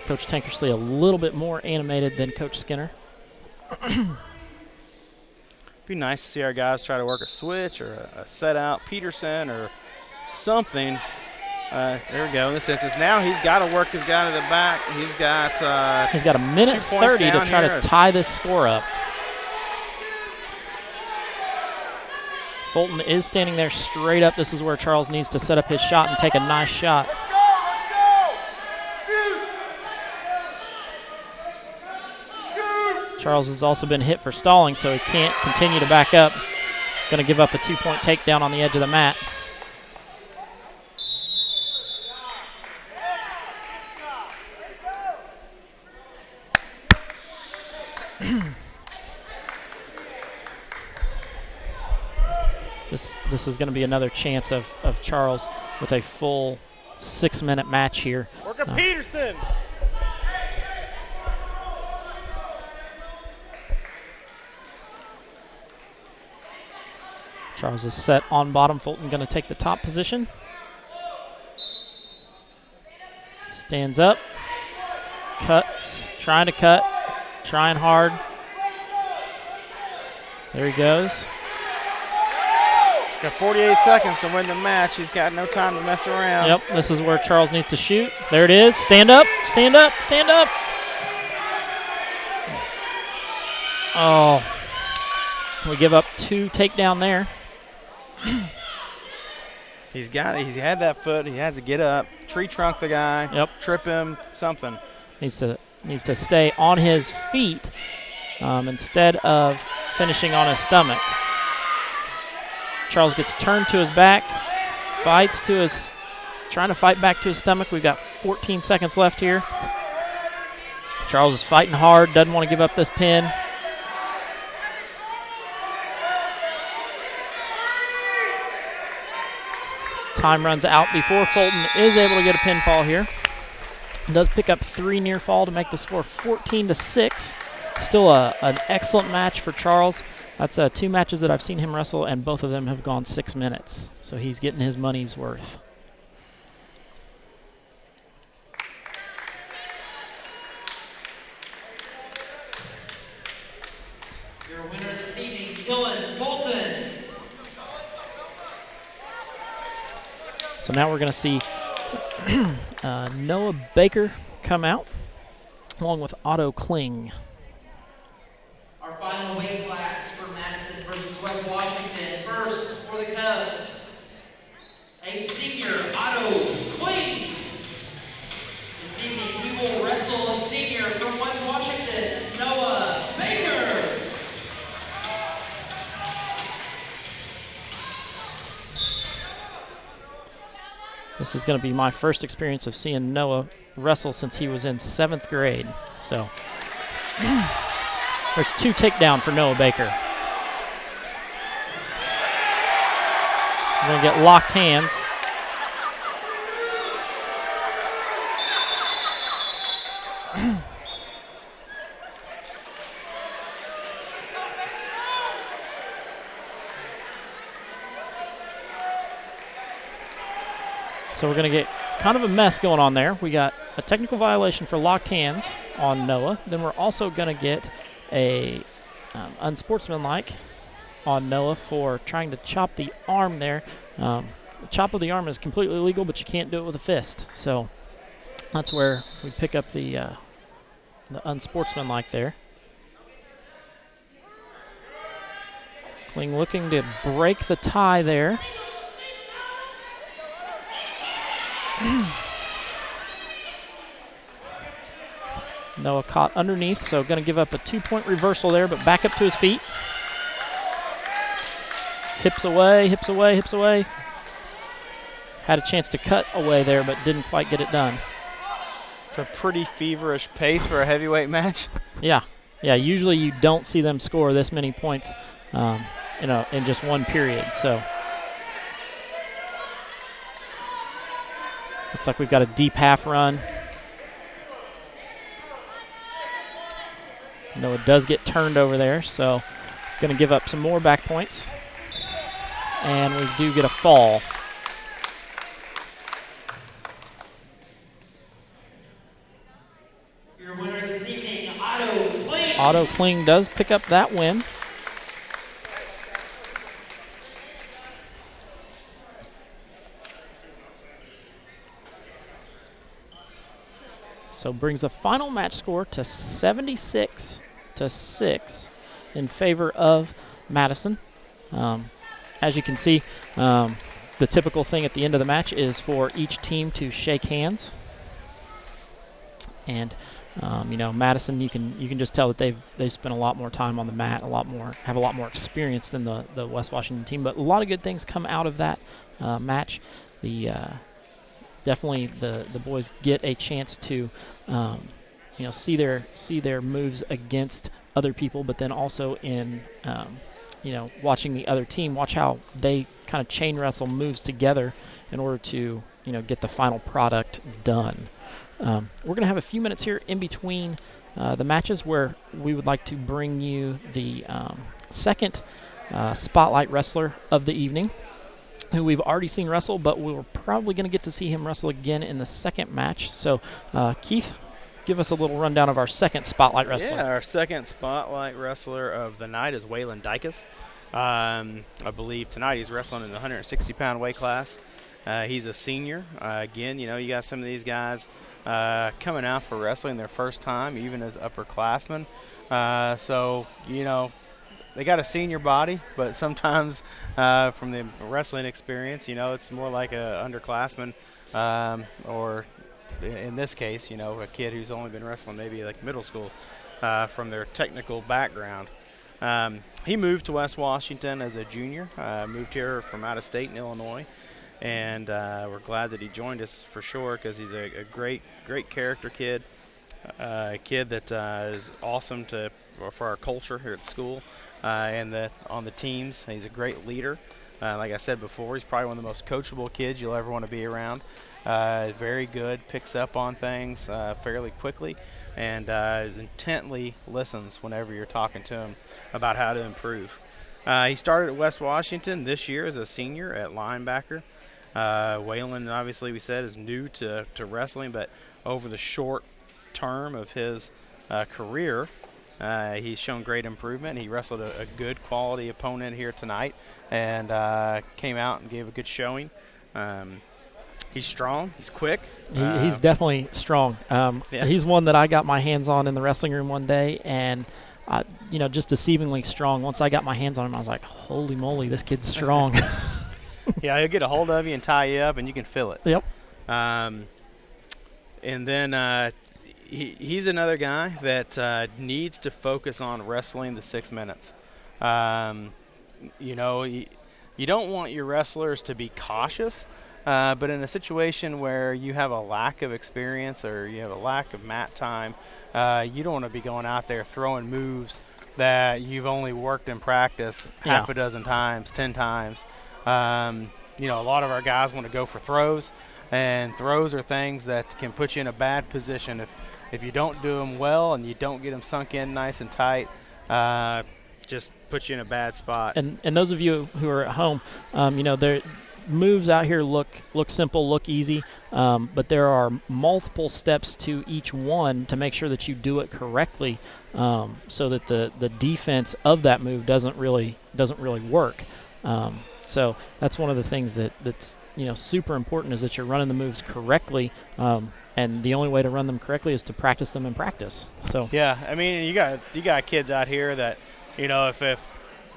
Speaker 1: Coach Tankersley a little bit more animated than Coach Skinner.
Speaker 2: Be nice to see our guys try to work a switch or a set out Peterson or something. There we go. In this instance, now he's got to work his guy to the back. He's got
Speaker 1: a minute 30 to try to tie this score up. Fulton is standing there straight up. This is where Charles needs to set up his shot and take a nice shot.
Speaker 4: Let's go! Shoot! Shoot!
Speaker 1: Charles has also been hit for stalling, so he can't continue to back up. Going to give up a 2-point takedown on the edge of the mat. This is going to be another chance of Charles with a full 6-minute match here.
Speaker 4: Work a Peterson!
Speaker 1: Charles is set on bottom. Fulton going to take the top position. Stands up. Cuts. Trying to cut. Trying hard. There he goes.
Speaker 2: Got 48 seconds to win the match. He's got no time to mess around.
Speaker 1: Yep, this is where Charles needs to shoot. There it is. Stand up, stand up, stand up. Oh, we give up 2 takedown there.
Speaker 2: He's had that foot. He had to get up, tree trunk the guy.
Speaker 1: Yep.
Speaker 2: Trip him, something.
Speaker 1: Needs to stay on his feet instead of finishing on his stomach. Charles gets turned to his back, trying to fight back to his stomach. We've got 14 seconds left here. Charles is fighting hard, doesn't want to give up this pin. Time runs out before Fulton is able to get a pinfall here. Does pick up 3 near fall to make the score 14-6. Still an excellent match for Charles. That's 2 matches that I've seen him wrestle, and both of them have gone 6 minutes. So he's getting his money's worth.
Speaker 3: Your winner this evening, Dylan Fulton.
Speaker 1: So now we're going to see Noah Baker come out, along with Otto Kling.
Speaker 3: Our final weight class for Madison versus West Washington. First, for the Cubs, a senior, Otto Kling. This evening, he will wrestle a senior from West Washington, Noah Baker.
Speaker 1: This is going to be my first experience of seeing Noah wrestle since he was in 7th grade. So there's 2 takedown for Noah Baker. We're going to get locked hands. So we're going to get kind of a mess going on there. We got a technical violation for locked hands on Noah. Then we're also going to get a unsportsmanlike on Noah for trying to chop the arm there. The chop of the arm is completely legal, but you can't do it with a fist. So that's where we pick up the unsportsmanlike there. Kling looking to break the tie there. Noah caught underneath, so going to give up a 2-point reversal there, but back up to his feet. Hips away, hips away, hips away. Had a chance to cut away there, but didn't quite get it done.
Speaker 2: It's a pretty feverish pace for a heavyweight match.
Speaker 1: Yeah, usually you don't see them score this many points in just one period. So looks like we've got a deep half run. Noah does get turned over there, so going to give up some more back points. And we do get a fall.
Speaker 3: Your winner this evening, Otto Kling.
Speaker 1: Otto Kling does pick up that win. So brings the final match score to 76-6 in favor of Madison. As you can see, the typical thing at the end of the match is for each team to shake hands. And Madison, you can just tell that they've spent a lot more time on the mat, have a lot more experience than the West Washington team. But a lot of good things come out of that match. Definitely the boys get a chance to see their moves against other people, but then also in watching the other team, watch how they kind of chain wrestle moves together in order to get the final product done. We're going to have a few minutes here in between the matches where we would like to bring you the second spotlight wrestler of the evening, who we've already seen wrestle, but we're probably going to get to see him wrestle again in the second match. So, Keith, give us a little rundown of our second spotlight wrestler.
Speaker 2: Yeah, our second spotlight wrestler of the night is Waylon Dykus. I believe tonight he's wrestling in the 160-pound weight class. He's a senior. Again, you got some of these guys coming out for wrestling their first time, even as upperclassmen. So, they got a senior body, but sometimes from the wrestling experience, it's more like a underclassman, or in this case, a kid who's only been wrestling maybe like middle school from their technical background. He moved to West Washington as a junior, moved here from out of state in Illinois, and we're glad that he joined us for sure because he's a great character kid, a kid that is awesome for our culture here at the school. And on the teams, he's a great leader. Like I said before, he's probably one of the most coachable kids you'll ever want to be around. Very good, picks up on things fairly quickly, and intently listens whenever you're talking to him about how to improve. He started at West Washington this year as a senior at linebacker. Waylon, obviously, we said, is new to wrestling, but over the short term of his career, he's shown great improvement. He wrestled a good quality opponent here tonight and came out and gave a good showing. He's strong. He's quick.
Speaker 1: He's definitely strong.
Speaker 2: Yeah.
Speaker 1: He's one that I got my hands on in the wrestling room one day, and just deceivingly strong. Once I got my hands on him, I was like, holy moly, this kid's strong.
Speaker 2: Yeah, he'll get a hold of you and tie you up, and you can feel it.
Speaker 1: Yep.
Speaker 2: And then he's another guy that needs to focus on wrestling the 6 minutes. You don't want your wrestlers to be cautious, but in a situation where you have a lack of experience or you have a lack of mat time, you don't want to be going out there throwing moves that you've only worked in practice half a dozen times, 10 times. A lot of our guys want to go for throws, and throws are things that can put you in a bad position if you don't do them well and you don't get them sunk in nice and tight. Just puts you in a bad spot.
Speaker 1: And those of you who are at home, their moves out here look simple, look easy, but there are multiple steps to each one to make sure that you do it correctly, so that the defense of that move doesn't really work. So that's one of the things that's super important, is that you're running the moves correctly. And the only way to run them correctly is to practice them in practice. So
Speaker 2: yeah, I mean, you got kids out here that, if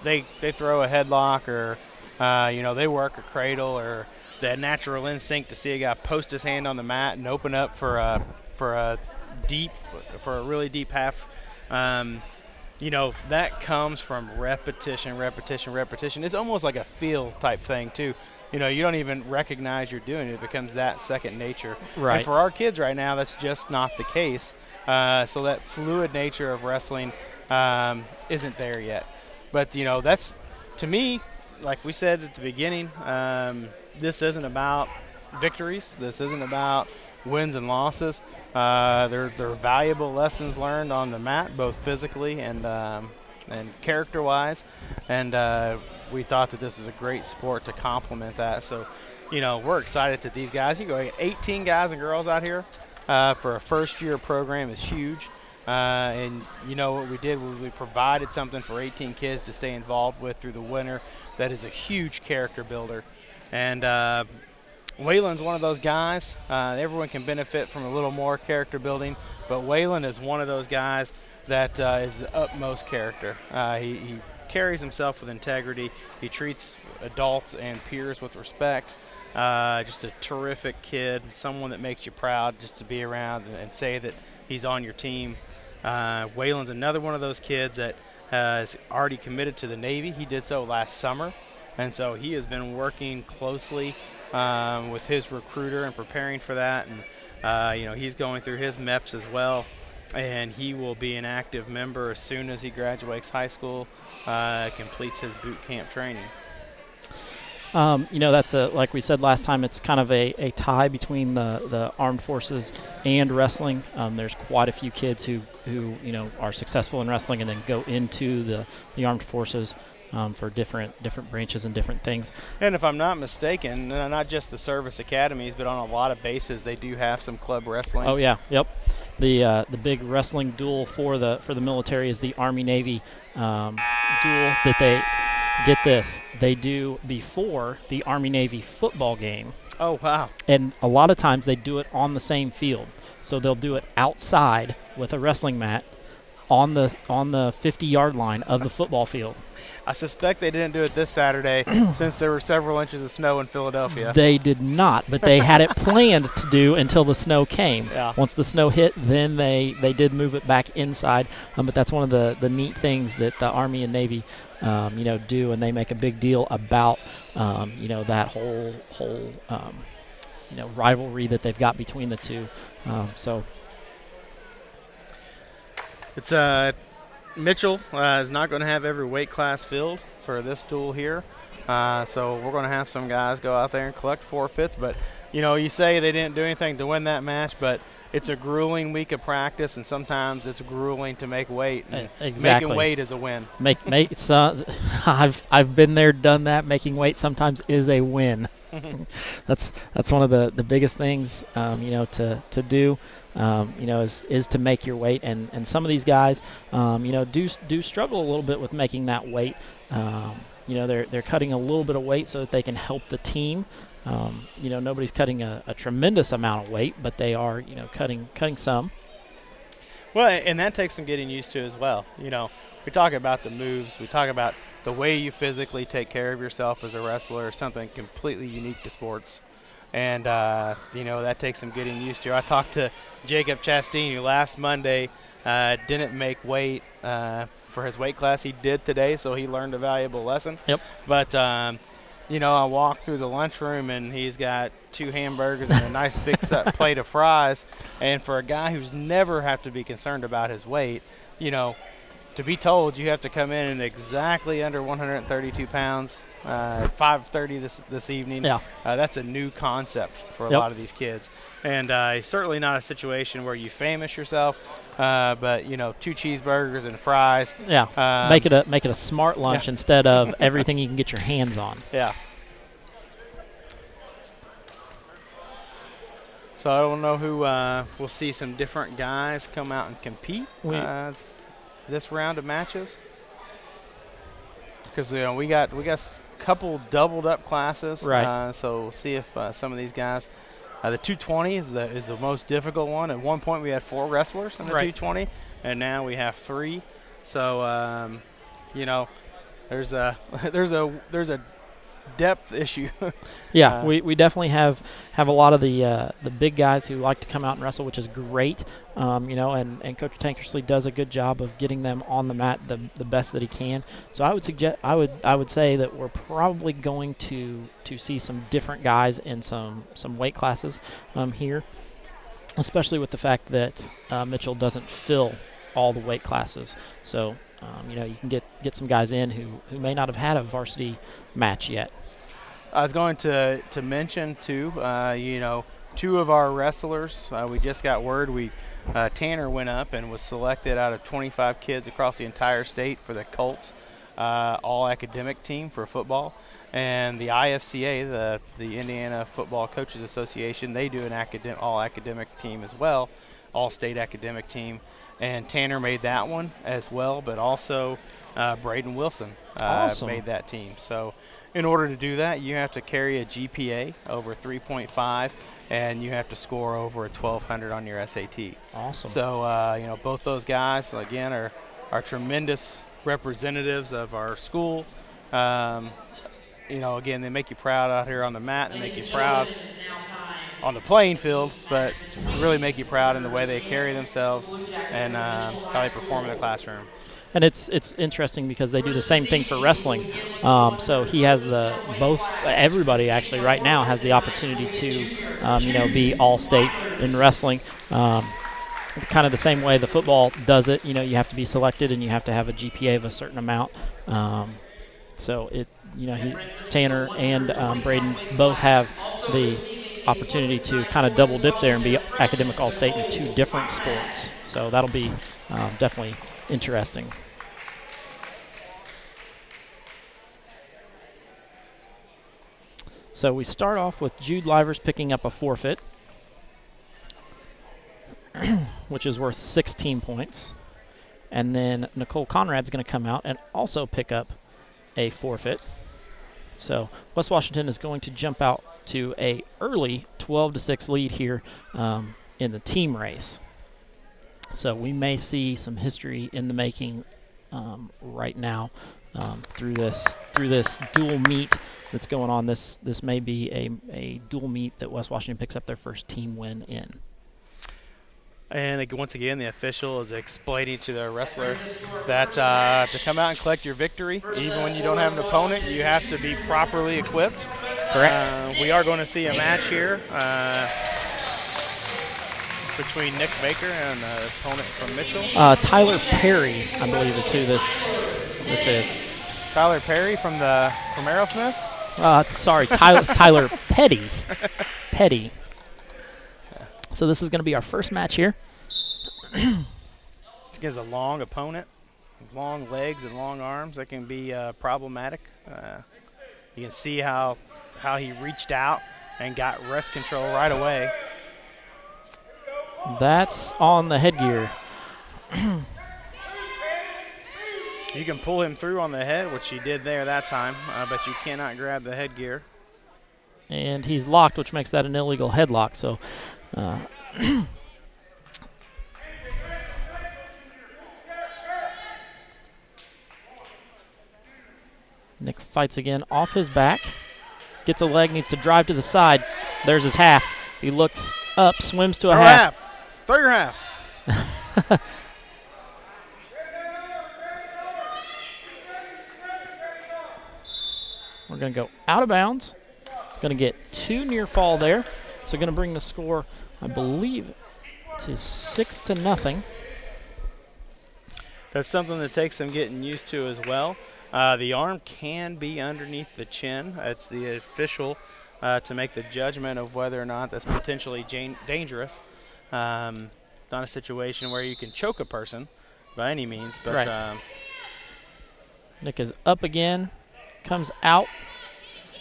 Speaker 2: they throw a headlock or they work a cradle, or that natural instinct to see a guy post his hand on the mat and open up for a deep for a really deep half. You know, that comes from repetition. It's almost like a feel type thing too. You know, you don't even recognize you're doing it. It becomes that second nature.
Speaker 1: Right.
Speaker 2: And for our kids right now, that's just not the case. So that fluid nature of wrestling isn't there yet. But, you know, that's, to me, like we said at the beginning, this isn't about victories. This isn't about wins and losses. They're valuable lessons learned on the mat, both physically and character-wise. And we thought that this is a great sport to complement that. So, you know, we're excited that these guys, you go 18 guys and girls out here for a first-year program is huge. And, you know, what we did was we provided something for 18 kids to stay involved with through the winter that is a huge character builder. And Waylon's one of those guys. Everyone can benefit from a little more character building, but Waylon is one of those guys that is the utmost character. He carries himself with integrity. He treats adults and peers with respect. Just a terrific kid, someone that makes you proud just to be around and say that he's on your team. Waylon's another one of those kids that is already committed to the Navy. He did so last summer, and so he has been working closely with his recruiter and preparing for that. And you know, he's going through his MEPS as well, and he will be an active member as soon as he graduates high school, completes his boot camp training.
Speaker 1: You know, that's like we said last time, it's kind of a tie between the armed forces and wrestling. There's quite a few kids who you know are successful in wrestling and then go into the armed forces for different branches and different things.
Speaker 2: And if I'm not mistaken, not just the service academies, but on a lot of bases, they do have some club wrestling.
Speaker 1: Oh yeah, yep. The big wrestling duel for the military is the Army-Navy duel that they. Get this, they do before the Army-Navy football game.
Speaker 2: Oh, wow.
Speaker 1: And a lot of times they do it on the same field. So they'll do it outside with a wrestling mat on the 50-yard line of the football field.
Speaker 2: I suspect they didn't do it this Saturday since there were several inches of snow in Philadelphia.
Speaker 1: They did not, but they had it planned to do until the snow came.
Speaker 2: Yeah.
Speaker 1: Once the snow hit, then they did move it back inside. But that's one of the neat things that the Army and Navy you know, do, and they make a big deal about you know, that whole you know, rivalry that they've got between the two. So
Speaker 2: it's Mitchell is not going to have every weight class filled for this duel here, so we're going to have some guys go out there and collect forfeits. But you know, you say they didn't do anything to win that match, but it's a grueling week of practice, and sometimes it's grueling to make weight. And
Speaker 1: exactly.
Speaker 2: Making weight is a win.
Speaker 1: I've been there, done that. Making weight sometimes is a win. That's one of the biggest things you know, to do. You know, is to make your weight, and some of these guys you know, do struggle a little bit with making that weight. You know, they're cutting a little bit of weight so that they can help the team. You know, nobody's cutting a tremendous amount of weight, but they are, you know, cutting some.
Speaker 2: Well, and that takes some getting used to as well. You know, we talk about the moves, we talk about the way you physically take care of yourself as a wrestler, something completely unique to sports. And, you know, that takes some getting used to. I talked to Jacob Chastain, who last Monday didn't make weight for his weight class. He did today, so he learned a valuable lesson.
Speaker 1: Yep.
Speaker 2: But, you know, I walked through the lunchroom, and he's got 2 hamburgers and a nice big plate of fries. And for a guy who's never have to be concerned about his weight, you know, to be told you have to come in exactly under 132 pounds, 5:30 this evening.
Speaker 1: Yeah.
Speaker 2: That's a new concept for a lot of these kids. And certainly not a situation where you famous yourself, but, you know, 2 cheeseburgers and fries.
Speaker 1: Yeah, make it a smart lunch instead of everything you can get your hands on.
Speaker 2: Yeah. So I don't know who we'll see some different guys come out and compete this round of matches, because, you know, we got a couple doubled up classes.
Speaker 1: Right.
Speaker 2: So we'll see if some of these guys. The 220 is the most difficult one. At one point we had 4 wrestlers in the 220, and now we have 3. So you know, there's a depth issue.
Speaker 1: Yeah, we definitely have a lot of the big guys who like to come out and wrestle, which is great. You know, and Coach Tankersley does a good job of getting them on the mat the best that he can. So I would say that we're probably going to see some different guys in some weight classes here, especially with the fact that Mitchell doesn't fill all the weight classes. So you know, you can get some guys in who may not have had a varsity match yet.
Speaker 2: I was going to mention too, you know, 2 of our wrestlers. We just got word Tanner went up and was selected out of 25 kids across the entire state for the Colts all academic team for football. And the IFCA, the Indiana Football Coaches Association, they do an all academic team as well, all state academic team. And Tanner made that one as well, but also Braden Wilson
Speaker 1: Awesome.
Speaker 2: made that team. So in order to do that, you have to carry a GPA over 3.5, and you have to score over a 1200 on your SAT.
Speaker 1: Awesome.
Speaker 2: So, you know, both those guys, again, are tremendous representatives of our school. You know, again, they make you proud out here on the mat and make you proud on the playing field, but really make you proud in the way they carry themselves and how they perform in the classroom.
Speaker 1: And it's interesting because they do the same thing for wrestling. So he has everybody actually right now has the opportunity to, you know, be all-state in wrestling. Kind of the same way the football does it. You know, you have to be selected and you have to have a GPA of a certain amount. So you know, Tanner and Braden both have the opportunity to kind of double dip there and be academic all-state in 2 different sports. So that'll be definitely interesting. So we start off with Jude Livers picking up a forfeit, which is worth 16 points. And then Nicole Conrad's going to come out and also pick up a forfeit. So West Washington is going to jump out to a early 12-6 lead here in the team race. So we may see some history in the making right now through this dual meet that's going on. This may be a dual meet that West Washington picks up their first team win in.
Speaker 2: And once again, the official is explaining to the wrestler that to come out and collect your victory, even when you don't have an opponent, you have to be properly equipped.
Speaker 1: Correct.
Speaker 2: We are going to see a match here between Nick Baker and the opponent from Mitchell.
Speaker 1: Tyler Perry, I believe, is who this is.
Speaker 2: Tyler Perry from Aerosmith?
Speaker 1: Sorry, Tyler Petty. Petty. So this is going to be our first match here.
Speaker 2: Against a long opponent, long legs and long arms. That can be problematic. You can see how he reached out and got wrist control right away.
Speaker 1: That's on the headgear.
Speaker 2: You can pull him through on the head, which he did there that time, but you cannot grab the headgear.
Speaker 1: And he's locked, which makes that an illegal headlock. So Nick fights again off his back. Gets a leg, needs to drive to the side. There's his half. He looks up, swims to a half.
Speaker 2: Throw your half.
Speaker 1: We're going to go out of bounds. Going to get 2 near fall there. So going to bring the score, I believe, to 6-0.
Speaker 2: That's something that takes some getting used to as well. The arm can be underneath the chin. It's the official to make the judgment of whether or not that's potentially dangerous. It's not a situation where you can choke a person by any means, but
Speaker 1: right. Nick is up again, comes out,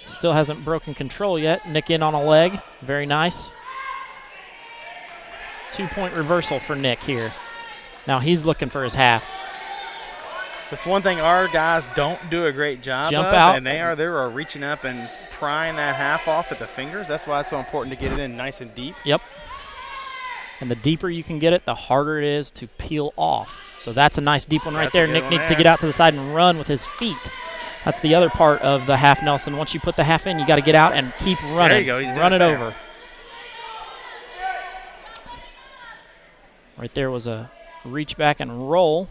Speaker 1: still hasn't broken control yet. Nick in on a leg, very nice. 2-point reversal for Nick here. Now he's looking for his half.
Speaker 2: That's one thing our guys don't do a great job
Speaker 1: Jump
Speaker 2: of,
Speaker 1: out.
Speaker 2: and they are reaching up and prying that half off at the fingers. That's why it's so important to get it in nice and deep.
Speaker 1: Yep. And the deeper you can get it, the harder it is to peel off. So that's a nice deep one right there. Nick needs to get out to the side and run with his feet. That's the other part of the half Nelson. Once you put the half in, you got to get out and keep running.
Speaker 2: There you go. He's
Speaker 1: Run it
Speaker 2: there.
Speaker 1: over. Right there was a reach back and roll.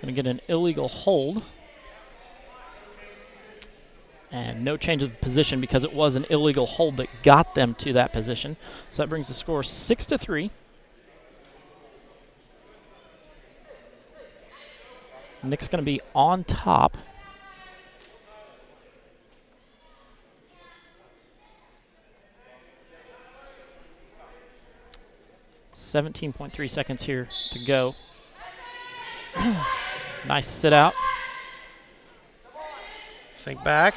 Speaker 1: Going to get an illegal hold. And no change of position because it was an illegal hold that got them to that position. So that brings the score 6-3. Nick's going to be on top. .3 seconds here to go. Nice sit out.
Speaker 2: Sink back.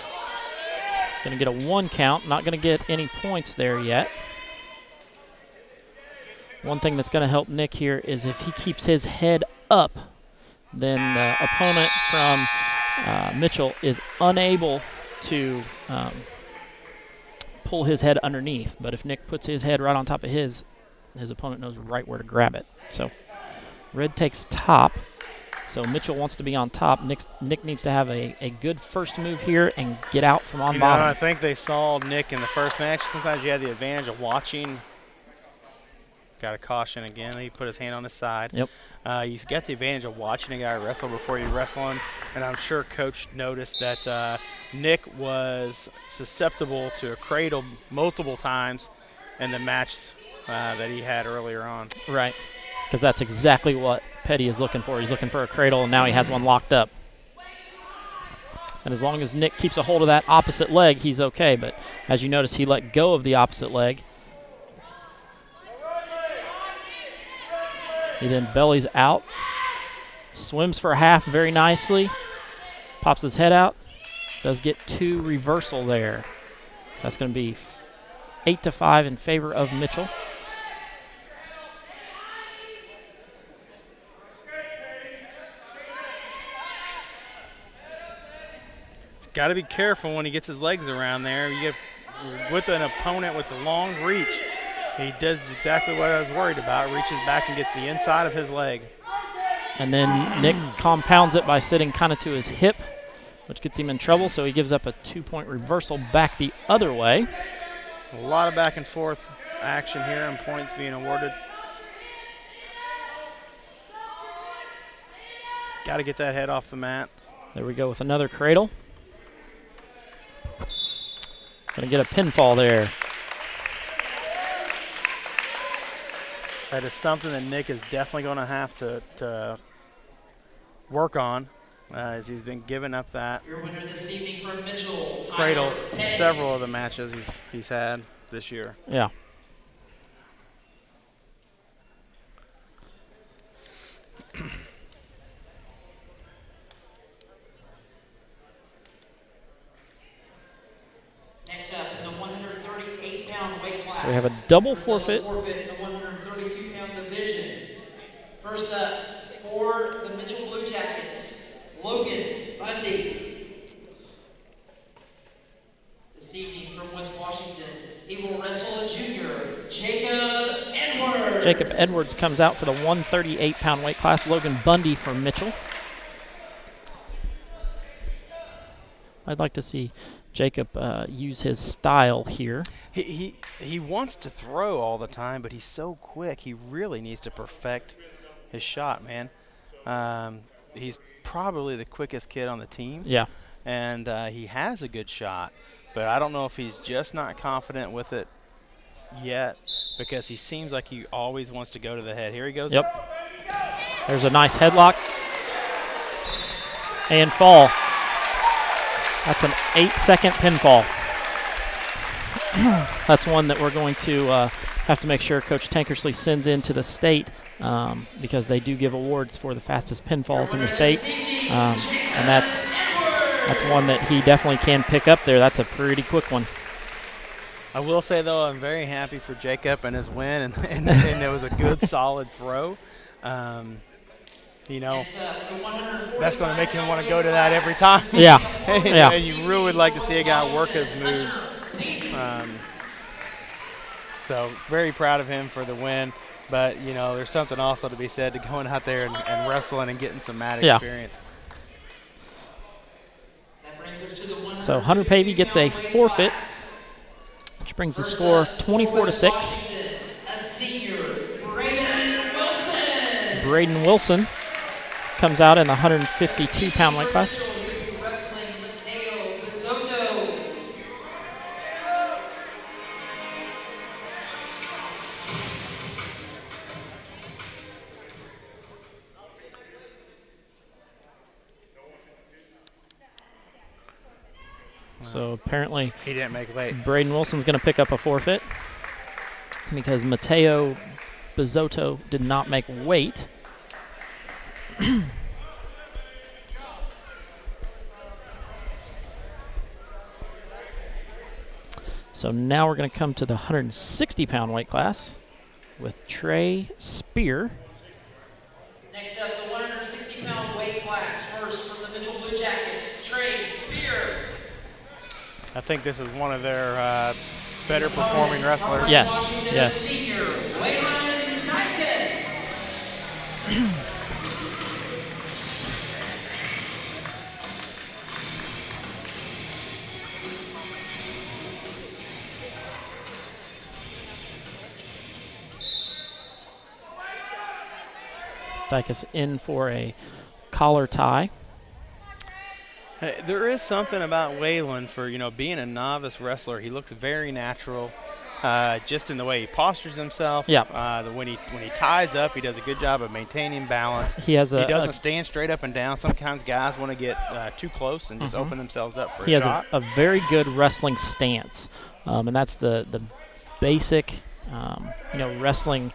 Speaker 1: Going to get a 1 count. Not going to get any points there yet. One thing that's going to help Nick here is if he keeps his head up, then the opponent from Mitchell is unable to pull his head underneath. But if Nick puts his head right on top of his opponent knows right where to grab it. So red takes top. So Mitchell wants to be on top. Nick needs to have a good first move here and get out from on bottom.
Speaker 2: I think they saw Nick in the first match. Sometimes you had the advantage of watching. Got a caution again. He put his hand on his side.
Speaker 1: Yep.
Speaker 2: You get the advantage of watching a guy wrestle before you wrestle him. And I'm sure Coach noticed that Nick was susceptible to a cradle multiple times in the match that he had earlier on.
Speaker 1: Right. Because that's exactly what Petty is looking for. He's looking for a cradle, and now he has one locked up. And as long as Nick keeps a hold of that opposite leg, he's okay. But as you notice, he let go of the opposite leg. He then bellies out, swims for a half very nicely, pops his head out, does get 2 reversal there. That's going to be 8-5 in favor of Mitchell.
Speaker 2: Got to be careful when he gets his legs around there. You get with an opponent with a long reach. He does exactly what I was worried about. Reaches back and gets the inside of his leg.
Speaker 1: And then Nick compounds it by sitting kind of to his hip, which gets him in trouble. So he gives up a 2-point reversal back the other way.
Speaker 2: A lot of back and forth action here and points being awarded. Got to get that head off the mat.
Speaker 1: There we go with another cradle. Going to get a pinfall there.
Speaker 2: That is something that Nick is definitely going to have to work on, as he's been giving up that
Speaker 3: Your winner this evening from Mitchell,
Speaker 2: cradle
Speaker 3: Tyler
Speaker 2: in
Speaker 3: Petty.
Speaker 2: several of the matches he's had this year.
Speaker 1: Yeah.
Speaker 3: Next up, in the 138-pound weight class.
Speaker 1: So we have a double
Speaker 3: Double
Speaker 1: forfeit.
Speaker 3: forfeit in the 132-pound division. First up, for the Mitchell Blue Jackets, Logan Bundy. This evening from West Washington, he will wrestle a junior, Jacob Edwards.
Speaker 1: Jacob Edwards comes out for the 138-pound weight class. Logan Bundy from Mitchell. I'd like to see Jacob use his style here.
Speaker 2: He wants to throw all the time, but he's so quick. He really needs to perfect his shot, man. He's probably the quickest kid on the team.
Speaker 1: Yeah.
Speaker 2: And he has a good shot, but I don't know if he's just not confident with it yet, because he seems like he always wants to go to the head. Here he goes.
Speaker 1: Yep. There's a nice headlock. And fall. That's an 8-second pinfall. That's one that we're going to have to make sure Coach Tankersley sends into the state, because they do give awards for the fastest pinfalls in the state. And that's one that he definitely can pick up there. That's a pretty quick one.
Speaker 2: I will say, though, I'm very happy for Jacob and his win, and it was a good, solid throw. You know, that's going to make him want to go to that every time.
Speaker 1: Yeah.
Speaker 2: Yeah. You really would like to see a guy work his moves So very proud of him for the win. But, you know, there's something also to be said to going out there and wrestling and getting some mat experience.
Speaker 3: That brings us to the
Speaker 1: So Hunter Pavey gets a forfeit, which brings the score 24-6.
Speaker 3: A senior, Braden Wilson.
Speaker 1: Braden Wilson comes out in the 152-pound weight class.
Speaker 3: Wrestling Mateo Bisotto.
Speaker 1: So apparently
Speaker 2: He didn't make weight.
Speaker 1: Braden Wilson's going to pick up a forfeit because Mateo Bisotto did not make weight. So now we're going to come to the 160-pound weight class with Trey Spear.
Speaker 3: Next up, the 160-pound weight class. First from the Mitchell Blue Jackets, Trey Spear.
Speaker 2: I think this is one of their better performing wrestlers.
Speaker 1: Yes,
Speaker 3: Washington
Speaker 1: yes.
Speaker 3: Senior, Waylon Dykus.
Speaker 1: Dykus in for a collar tie.
Speaker 2: There is something about Waylon for, you know, being a novice wrestler. He looks very natural, just in the way he postures himself.
Speaker 1: Yeah.
Speaker 2: When he ties up, he does a good job of maintaining balance.
Speaker 1: He has
Speaker 2: He doesn't stand straight up and down. Sometimes guys want to get too close and just open themselves up for
Speaker 1: he
Speaker 2: a
Speaker 1: has
Speaker 2: shot.
Speaker 1: a very good wrestling stance, and that's the basic, you know, wrestling.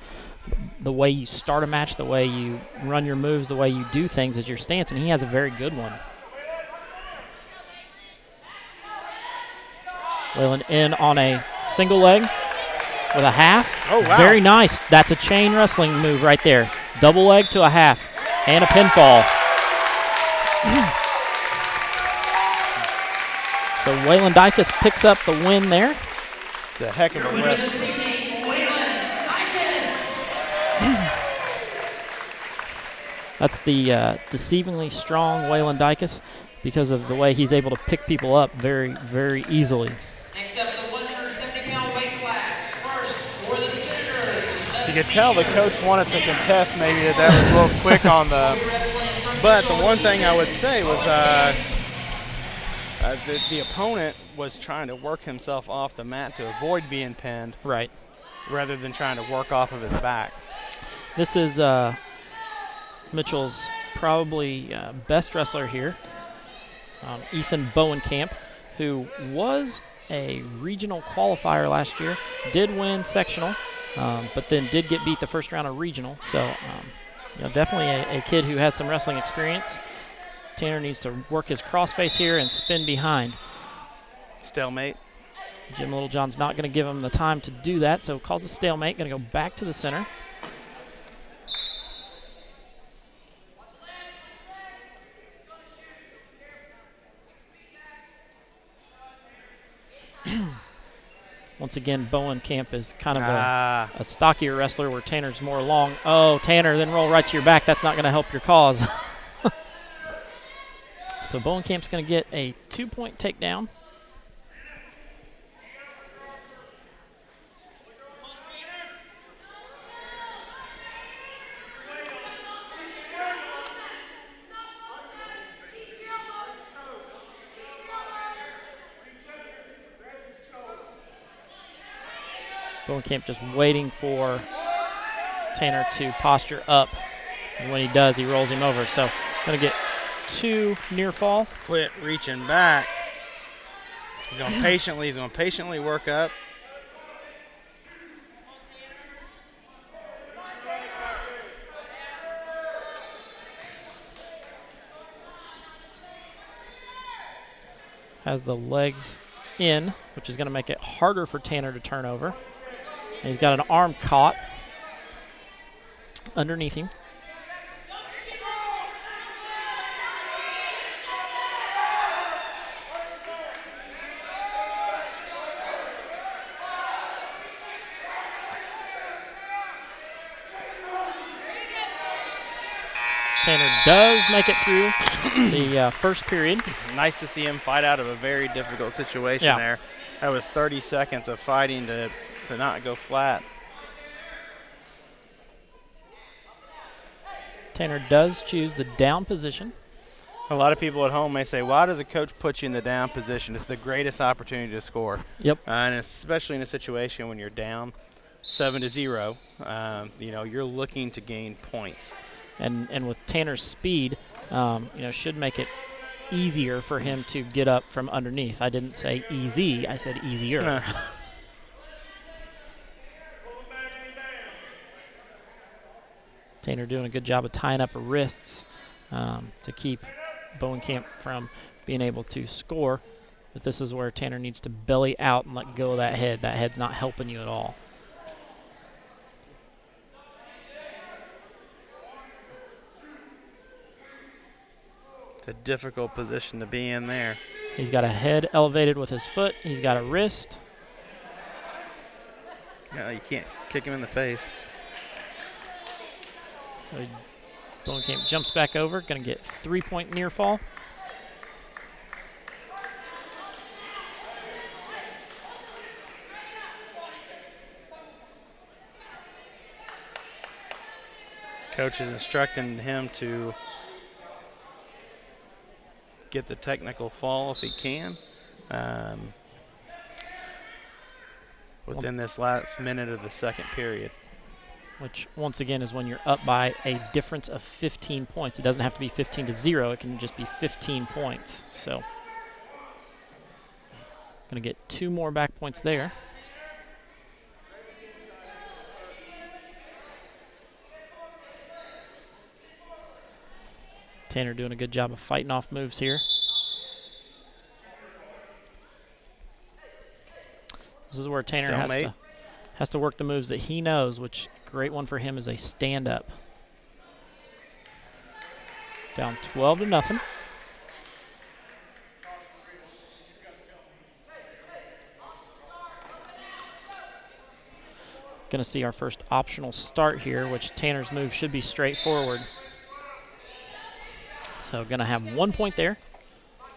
Speaker 1: The way you start a match, the way you run your moves, the way you do things is your stance, and he has a very good one. Waylon in on a single leg with a half.
Speaker 2: Oh, wow.
Speaker 1: Very nice. That's a chain wrestling move right there. Double leg to a half and a pinfall. So Waylon Dykus picks up the win there.
Speaker 2: The heck of a
Speaker 3: Winner
Speaker 2: ref.
Speaker 3: this evening, Waylon Dykus.
Speaker 1: That's the deceivingly strong Waylon Dykus because of the way he's able to pick people up very, very easily.
Speaker 3: Next up, the 170-pound weight class. First for the Senators.
Speaker 2: You could tell the coach wanted to contest maybe that was a little quick on the. But the one thing I would say was the opponent was trying to work himself off the mat to avoid being pinned.
Speaker 1: Right.
Speaker 2: Rather than trying to work off of his back.
Speaker 1: This is Mitchell's probably best wrestler here, Ethan Bowenkamp, who was a regional qualifier last year, did win sectional, but then did get beat the first round of regional. So, you know, definitely a kid who has some wrestling experience. Tanner needs to work his crossface here and spin behind.
Speaker 2: Stalemate.
Speaker 1: Jim Littlejohn's not going to give him the time to do that, so calls a stalemate. Going to go back to the center. Once again, Bowenkamp is kind of a stockier wrestler where Tanner's more long. Oh, Tanner, then roll right to your back. That's not going to help your cause. So Bowenkamp's going to get a 2-point takedown. Bowenkamp just waiting for Tanner to posture up. And when he does, he rolls him over. So going to get 2 near fall.
Speaker 2: Quit reaching back. He's going to patiently work up.
Speaker 1: Has the legs in, which is going to make it harder for Tanner to turn over. And he's got an arm caught underneath him. does make it through the first period.
Speaker 2: Nice to see him fight out of a very difficult situation there. That was 30 seconds of fighting to not go flat.
Speaker 1: Tanner does choose the down position.
Speaker 2: A lot of people at home may say, why does a coach put you in the down position? It's the greatest opportunity to score.
Speaker 1: Yep.
Speaker 2: And especially in a situation when you're down 7-0, you know, you're looking to gain points.
Speaker 1: And with Tanner's speed, you know, should make it easier for him to get up from underneath. I didn't say easy, I said easier. Tanner doing a good job of tying up wrists to keep Bowenkamp from being able to score. But this is where Tanner needs to belly out and let go of that head. That head's not helping you at all.
Speaker 2: It's a difficult position to be in there.
Speaker 1: He's got a head elevated with his foot. He's got a wrist.
Speaker 2: No, you can't kick him in the face.
Speaker 1: So Bowenkamp jumps back over, going to get 3-point near fall.
Speaker 2: Coach is instructing him to get the technical fall if he can within this last minute of the second period.
Speaker 1: Which, once again, is when you're up by a difference of 15 points. It doesn't have to be 15-0. It can just be 15 points. So, going to get 2 more back points there. Tanner doing a good job of fighting off moves here. This is where Tanner has to work the moves that he knows, which great one for him is a stand-up. Down 12-0. Going to see our first optional start here, which Tanner's move should be straightforward. So going to have 1 point there.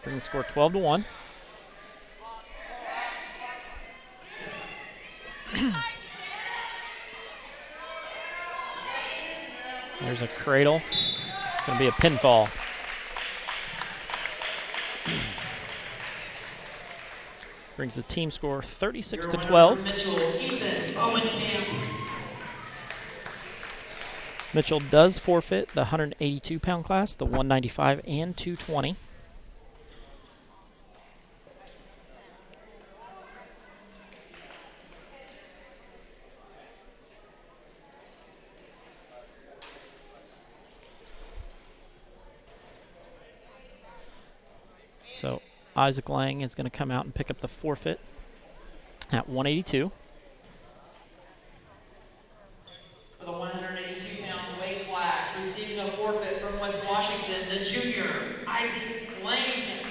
Speaker 1: Bring the score 12-1. There's a cradle. It's going to be a pinfall. Brings the team score 36-12. Mitchell does forfeit the 182-pound class, the 195 and 220. So Isaac Lang is going to come out and pick up the forfeit at 182.
Speaker 3: For the 182-pound weight class, receiving a forfeit from West Washington, the junior, Isaac Lang.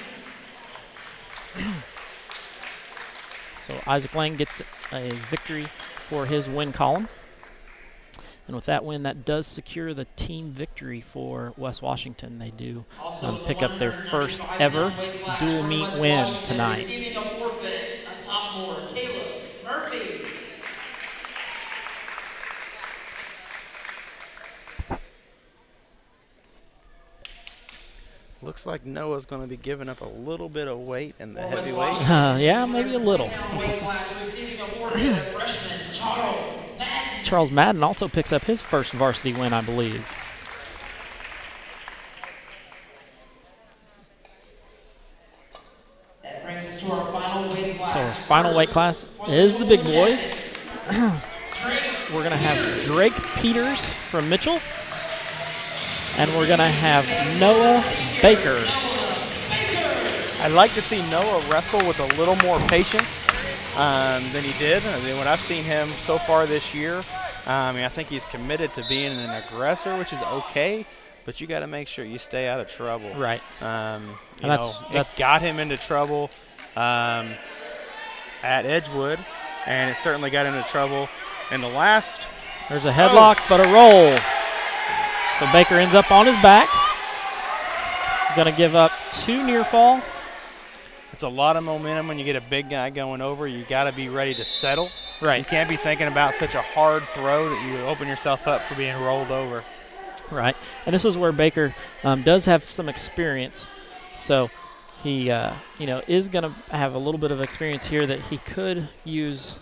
Speaker 1: So Isaac Lang gets a victory for his win column. And with that win, that does secure the team victory for West Washington. They do pick up their first ever dual meet win tonight.
Speaker 3: Receiving a forfeit, a sophomore, Caleb Murphy.
Speaker 2: Looks like Noah's going to be giving up a little bit of weight in the heavyweight.
Speaker 1: Yeah, maybe a little.
Speaker 3: Receiving a forfeit, a freshman, Charles Madden.
Speaker 1: Charles Madden also picks up his first varsity win, I believe.
Speaker 3: That brings us to our final weight class.
Speaker 1: So our final weight class is the big boys. We're going to have Drake Peters from Mitchell. And we're going to have Noah Baker.
Speaker 2: I'd like to see Noah wrestle with a little more patience than he did. I mean, when I've seen him so far this year, I think he's committed to being an aggressor, which is okay, but you got to make sure you stay out of trouble.
Speaker 1: Right.
Speaker 2: It got him into trouble at Edgewood, and it certainly got into trouble in the last.
Speaker 1: There's a headlock, but a roll. So Baker ends up on his back. going to give up 2 near fall.
Speaker 2: It's a lot of momentum when you get a big guy going over. You got to be ready to settle.
Speaker 1: Right.
Speaker 2: You can't be thinking about such a hard throw that you open yourself up for being rolled over.
Speaker 1: Right. And this is where Baker does have some experience. So he, is going to have a little bit of experience here that he could use.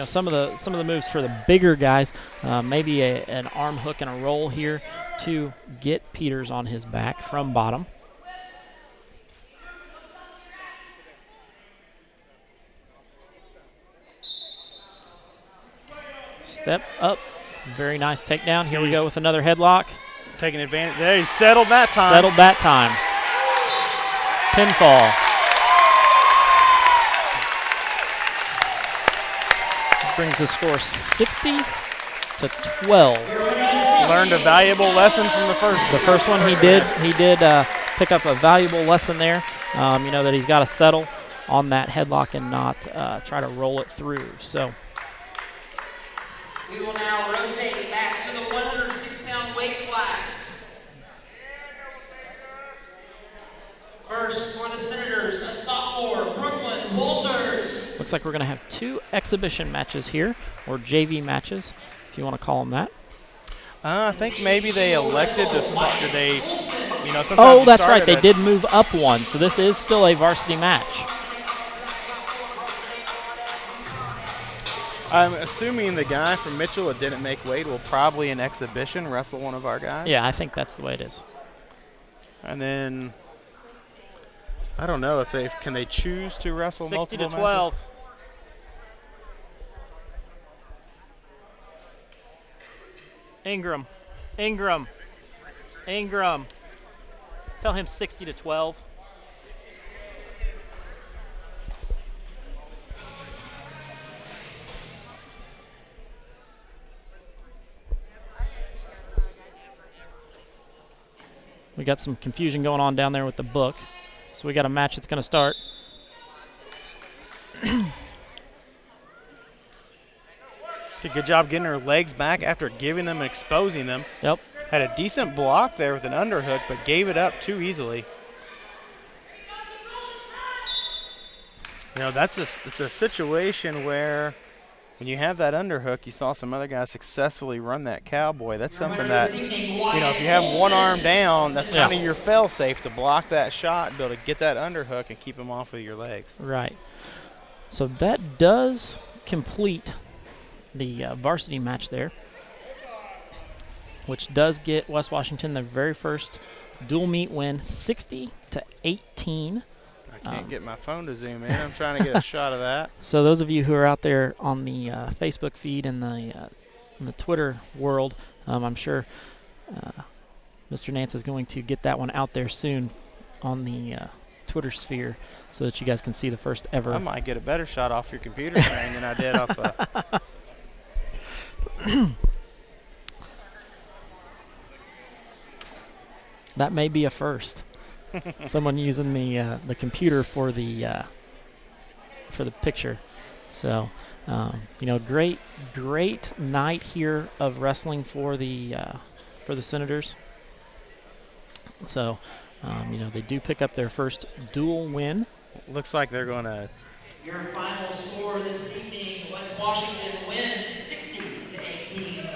Speaker 1: Some of the moves for the bigger guys, maybe an arm hook and a roll here to get Peters on his back from bottom. Step up, very nice takedown. Here we go with another headlock.
Speaker 2: Taking advantage. There, he settled that time.
Speaker 1: Settled that time. Pinfall. Brings the score 60-12.
Speaker 2: Learned a valuable lesson from the first.
Speaker 1: The first one he did pick up a valuable lesson there. That he's got to settle on that headlock and not try to roll it through. So
Speaker 3: we will now rotate back to the 106-pound weight class. First for the Senators, a sophomore, Brooklyn Walters.
Speaker 1: Looks like we're going to have 2 exhibition matches here, or JV matches, if you want to call them that.
Speaker 2: I think maybe they elected to start today.
Speaker 1: Oh, that's right. They did move up one, so this is still a varsity match.
Speaker 2: I'm assuming the guy from Mitchell that didn't make weight will probably in exhibition wrestle one of our guys.
Speaker 1: Yeah, I think that's the way it is.
Speaker 2: And then I don't know if can they choose to wrestle multiple
Speaker 1: 60-12.
Speaker 2: matches?
Speaker 1: Ingram. Tell him 60-12. We got some confusion going on down there with the book. So we got a match that's going to start.
Speaker 2: Did a good job getting her legs back after giving them and exposing them.
Speaker 1: Yep.
Speaker 2: Had a decent block there with an underhook, but gave it up too easily. It's a situation where when you have that underhook, you saw some other guys successfully run that cowboy. That's something that, if you have one arm down, that's kind of your fail-safe to block that shot and be able to get that underhook and keep them off of your legs.
Speaker 1: Right. So that does complete the varsity match there, which does get West Washington their very first dual meet win, 60-18.
Speaker 2: I can't get my phone to zoom in. I'm trying to get a shot of that.
Speaker 1: So those of you who are out there on the Facebook feed and the Twitter world, I'm sure Mr. Nance is going to get that one out there soon on the Twitter sphere so that you guys can see the first ever.
Speaker 2: I might get a better shot off your computer screen than I did off
Speaker 1: That may be a first. Someone using the computer for the picture. So, great night here of wrestling for the Senators. So, they do pick up their first dual win.
Speaker 2: Looks like they're going to.
Speaker 3: Your final score this evening: West Washington wins 60-18.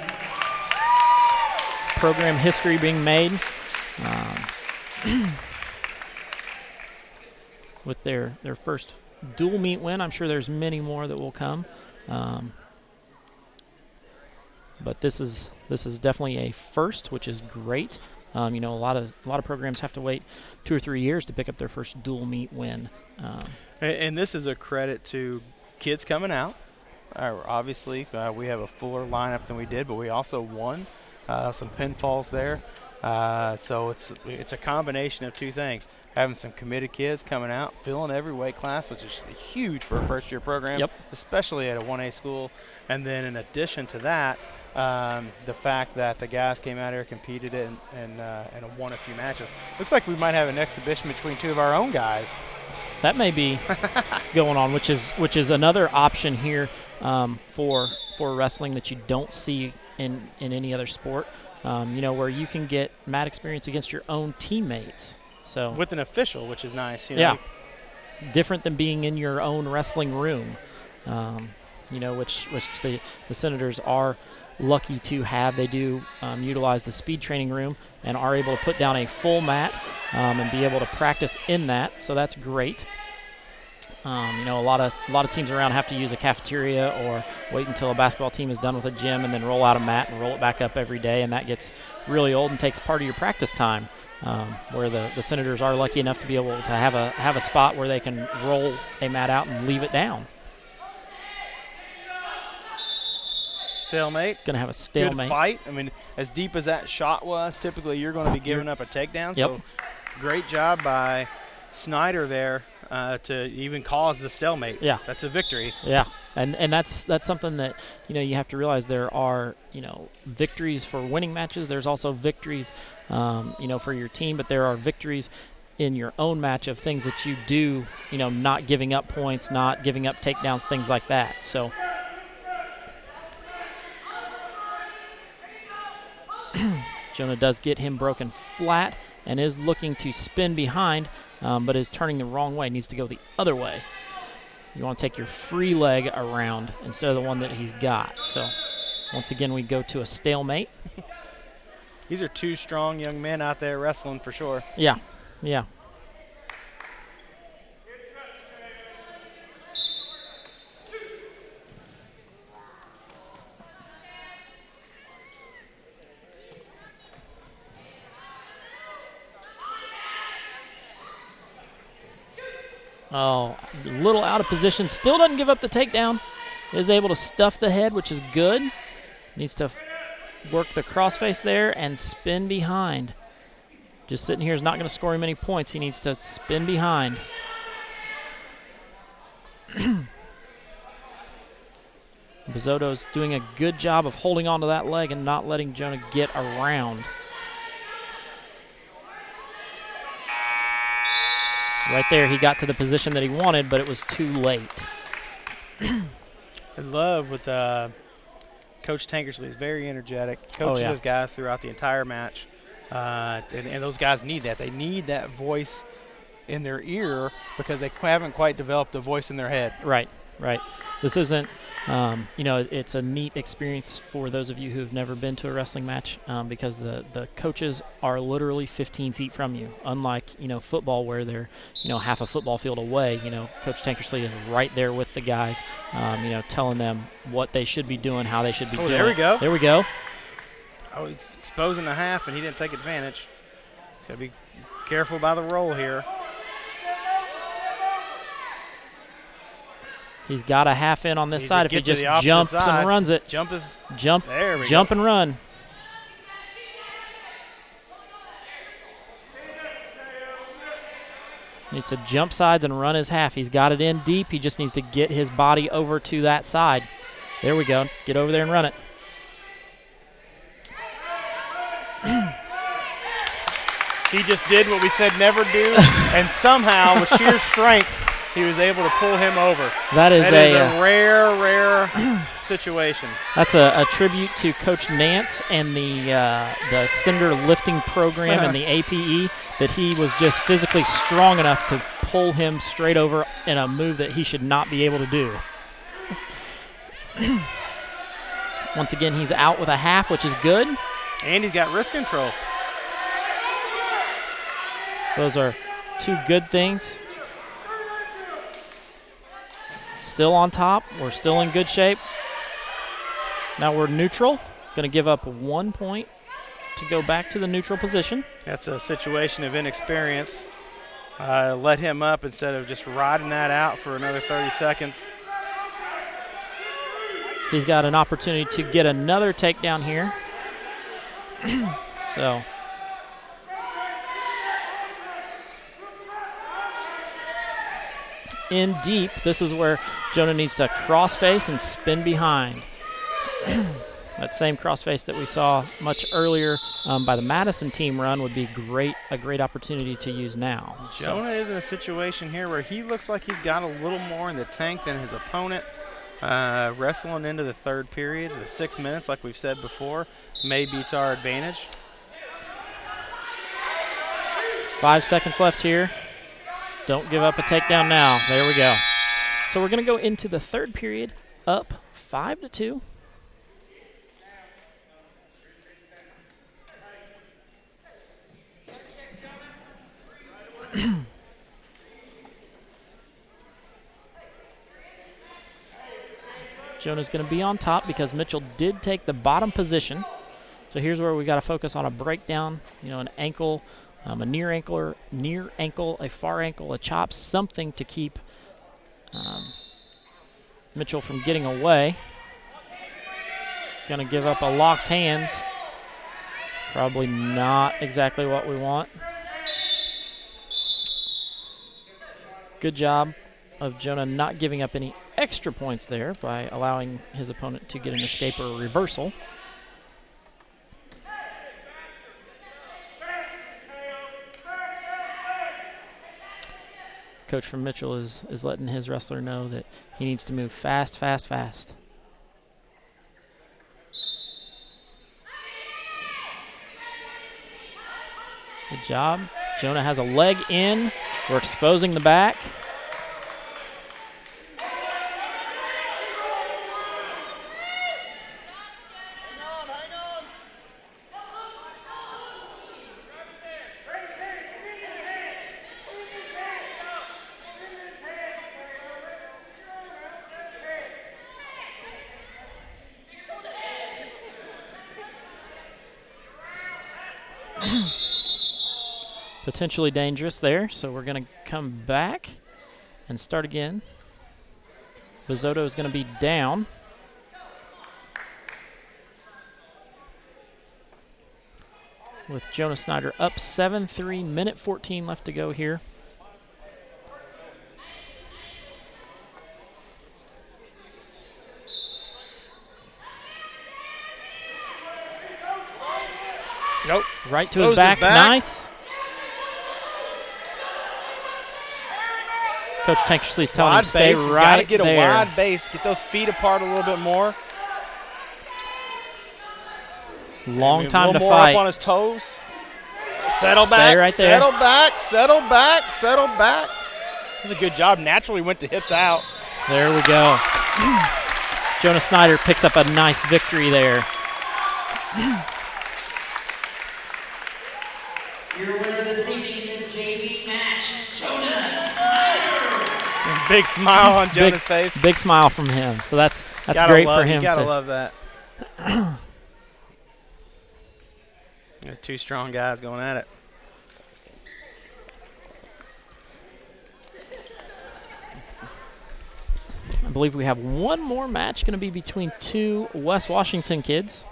Speaker 1: Program history being made. With their first dual meet win. I'm sure there's many more that will come. But this is definitely a first, which is great. A lot of programs have to wait 2 or 3 years to pick up their first dual meet win.
Speaker 2: And this is a credit to kids coming out. Obviously, we have a fuller lineup than we did, but we also won some pinfalls there. So it's a combination of 2 things. Having some committed kids coming out, filling every weight class, which is huge for a first-year program, especially at a 1A school. And then in addition to that, the fact that the guys came out here, competed and won a few matches. Looks like we might have an exhibition between 2 of our own guys.
Speaker 1: That may be going on, which is another option here for wrestling that you don't see in any other sport. Where you can get mat experience against your own teammates. So
Speaker 2: with an official, which is nice.
Speaker 1: Yeah, different than being in your own wrestling room, which the Senators are lucky to have. They do utilize the speed training room and are able to put down a full mat and be able to practice in that. So that's great. A lot of teams around have to use a cafeteria or wait until a basketball team is done with a gym and then roll out a mat and roll it back up every day, and that gets really old and takes part of your practice time. Where the Senators are lucky enough to be able to have a spot where they can roll a mat out and leave it down.
Speaker 2: Stalemate.
Speaker 1: Going to have a stalemate.
Speaker 2: Good fight. I mean, as deep as that shot was, typically you're going to be giving up a takedown.
Speaker 1: Yep.
Speaker 2: So great job by Snyder there to even cause the stalemate.
Speaker 1: Yeah.
Speaker 2: That's a victory.
Speaker 1: Yeah. And that's something that, you have to realize. There are, victories for winning matches. There's also victories, for your team, but there are victories in your own match of things that you do, not giving up points, not giving up takedowns, things like that. So Jonah does get him broken flat and is looking to spin behind, but is turning the wrong way. Needs to go the other way. You want to take your free leg around instead of the one that he's got. So once again, we go to a stalemate.
Speaker 2: These are two strong young men out there wrestling for sure.
Speaker 1: Yeah, yeah. Oh, a little out of position. Still doesn't give up the takedown. Is able to stuff the head, which is good. Needs to work the crossface there and spin behind. Just sitting here is not going to score him any points. He needs to spin behind. Bizzotto's doing a good job of holding onto that leg and not letting Jonah get around. Right there, he got to the position that he wanted, but it was too late.
Speaker 2: I love with Coach Tankersley is very energetic. Coaches his guys throughout the entire match. And those guys need that. They need that voice in their ear because they haven't quite developed a voice in their head.
Speaker 1: Right, right. This isn't, it's a neat experience for those of you who have never been to a wrestling match because the coaches are literally 15 feet from you. Unlike, football where they're, half a football field away, Coach Tankersley is right there with the guys, telling them what they should be doing, how they should be doing.
Speaker 2: There we go.
Speaker 1: There we go.
Speaker 2: Oh, he's exposing the half, and he didn't take advantage. He's got to be careful by the roll here.
Speaker 1: He's got a half in on this side if he just jumps and runs it.
Speaker 2: Jump.
Speaker 1: There we go. Jump and run. Needs to jump sides and run his half. He's got it in deep. He just needs to get his body over to that side. There we go. Get over there and run it.
Speaker 2: He just did what we said never do, and somehow with sheer strength, he was able to pull him over.
Speaker 1: That is
Speaker 2: a rare situation.
Speaker 1: That's a tribute to Coach Nance and the Cinder lifting program and the APE, that he was just physically strong enough to pull him straight over in a move that he should not be able to do. Once again, he's out with a half, which is good.
Speaker 2: And he's got wrist control.
Speaker 1: So those are two good things. Still on top. We're still in good shape. Now we're neutral. Going to give up 1 point to go back to the neutral position.
Speaker 2: That's a situation of inexperience. Let him up instead of just riding that out for another 30 seconds.
Speaker 1: He's got an opportunity to get another takedown here. So in deep, this is where Jonah needs to crossface and spin behind. That same crossface that we saw much earlier by the Madison team run would be a great opportunity to use now.
Speaker 2: Jonah is in a situation here where he looks like he's got a little more in the tank than his opponent. Wrestling into the third period, the 6 minutes, like we've said before, may be to our advantage.
Speaker 1: 5 seconds left here. Don't give up a takedown now. There we go. So we're going to go into the third period up 5-2. Jonah's going to be on top because Mitchell did take the bottom position. So here's where we got to focus on a breakdown, an ankle, a near ankle, a far ankle, a chop, something to keep Mitchell from getting away. Going to give up a locked hands. Probably not exactly what we want. Good job of Jonah not giving up any extra points there by allowing his opponent to get an escape or a reversal. Coach from Mitchell is letting his wrestler know that he needs to move fast, fast, fast. Good job. Jonah has a leg in. We're exposing the back. Potentially dangerous there, so we're going to come back and start again. Bizzotto is going to be down. With Jonah Snyder up 7-3, minute 14 left to go here.
Speaker 2: Nope.
Speaker 1: Right to his back. Nice. Coach Tankersley's telling him to stay right there.
Speaker 2: Got to get a wide base. Get those feet apart a little bit more.
Speaker 1: Long time to
Speaker 2: fight.
Speaker 1: fight.
Speaker 2: Up on his toes. Settle back.
Speaker 1: Right there.
Speaker 2: Settle back. Settle back. Settle back. That's a good job. Naturally went to hips out.
Speaker 1: There we go. Jonah Snyder picks up a nice victory there.
Speaker 3: Your winner this evening in this JV match, Jonah Snyder.
Speaker 2: Big smile on Jonah's face.
Speaker 1: Big smile from him. So that's great for him.
Speaker 2: You gotta love that. Two strong guys going at it.
Speaker 1: I believe we have one more match going to be between two West Washington kids.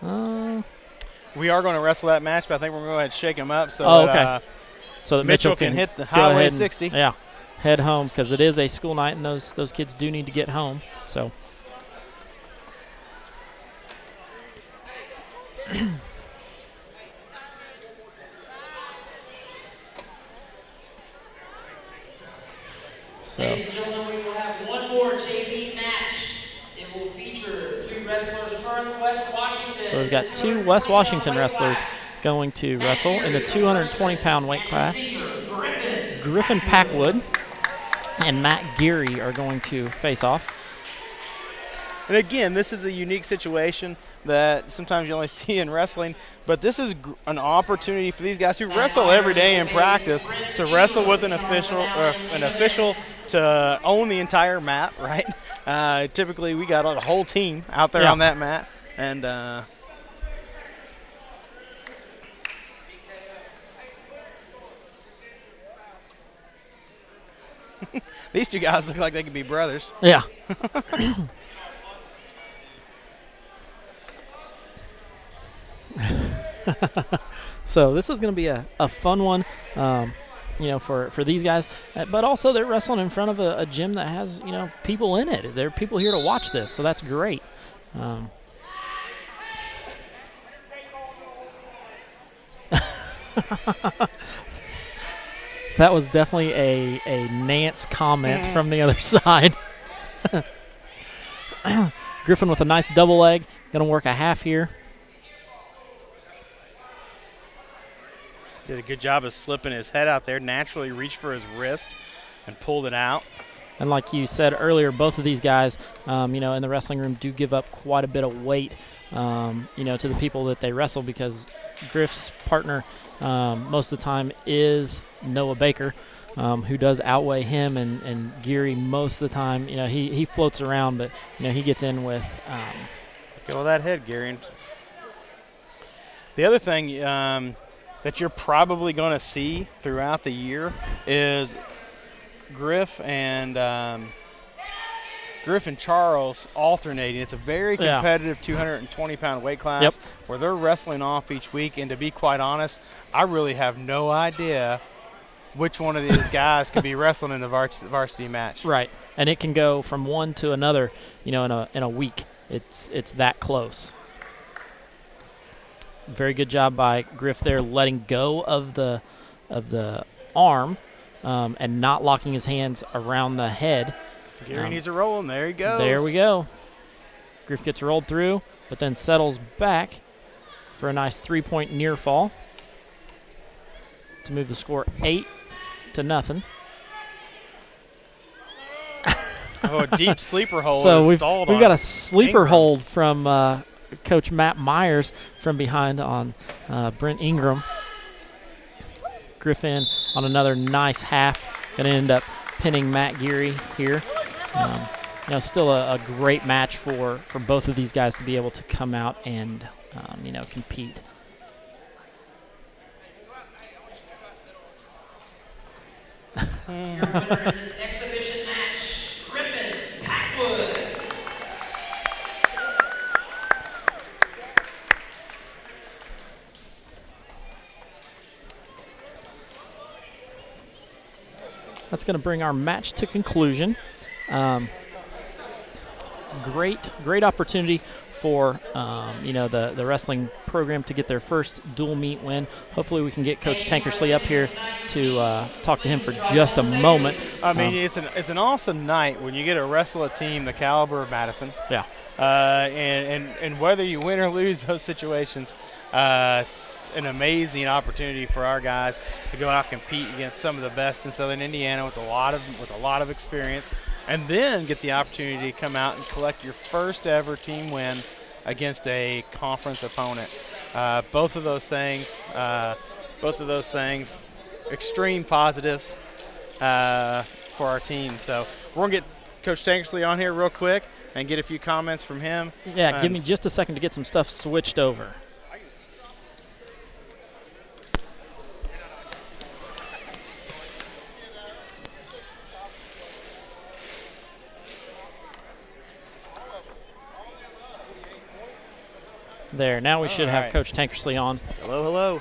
Speaker 2: We are going to wrestle that match, but I think we're going to go ahead and shake them up so
Speaker 1: so that
Speaker 2: Mitchell can hit the highway 60.
Speaker 1: Yeah, head home because it is a school night and those kids do need to get home. So.
Speaker 3: Ladies and gentlemen, we will have one more JV match. It will feature two wrestlers from West Washington.
Speaker 1: So we've got two West Washington wrestlers going to wrestle in the 220-pound weight class. Griffin Packwood and Matt Geary are going to face off.
Speaker 2: And again, this is a unique situation that sometimes you only see in wrestling, but this is an opportunity for these guys who wrestle every day in practice to wrestle with an official to own the entire mat, right? Typically, we got a whole team out there on that mat, and these two guys look like they could be brothers.
Speaker 1: Yeah. So this is going to be a fun one, for these guys. But also they're wrestling in front of a gym that has, people in it. There are people here to watch this, so that's great. That was definitely a Nance comment from the other side. Griffin with a nice double leg. Going to work a half here.
Speaker 2: Did a good job of slipping his head out there, naturally reached for his wrist and pulled it out.
Speaker 1: And like you said earlier, both of these guys, in the wrestling room do give up quite a bit of weight, to the people that they wrestle, because Griff's partner most of the time is Noah Baker, who does outweigh him, and Geary most of the time, he floats around, but, he gets in with
Speaker 2: Go with that head, Geary. The other thing that you're probably going to see throughout the year is Griff and Charles alternating. It's a very competitive 220-pound weight class where they're wrestling off each week. And to be quite honest, I really have no idea which one of these guys could be wrestling in a varsity match.
Speaker 1: Right, and it can go from one to another, in a week. It's that close. Very good job by Griff there, letting go of the arm and not locking his hands around the head.
Speaker 2: Geary needs a roll, and there he goes.
Speaker 1: There we go. Griff gets rolled through, but then settles back for a nice 3-point near fall to move the score 8-0.
Speaker 2: A deep sleeper hold.
Speaker 1: So we've
Speaker 2: got
Speaker 1: a sleeper hold from Coach Matt Myers from behind on Brent Ingram. Griffin on another nice half. Going to end up pinning Matt Geary here. Still a great match for both of these guys to be able to come out and, compete.
Speaker 3: Your winner in this exhibition match, Griffin Packwood.
Speaker 1: That's going to bring our match to conclusion. Great opportunity for the wrestling program to get their first dual meet win. Hopefully we can get Coach Tankersley up here to talk to him for just a moment.
Speaker 2: I mean, it's an awesome night when you get to wrestle a team the caliber of Madison.
Speaker 1: Yeah.
Speaker 2: And whether you win or lose those situations, an amazing opportunity for our guys to go out and compete against some of the best in Southern Indiana with a lot of experience, and then get the opportunity to come out and collect your first ever team win against a conference opponent. Both of those things, extreme positives for our team. So we're gonna get Coach Tankersley on here real quick and get a few comments from him.
Speaker 1: Yeah, give me just a second to get some stuff switched over. There, now we should have Coach Tankersley on.
Speaker 2: Hello.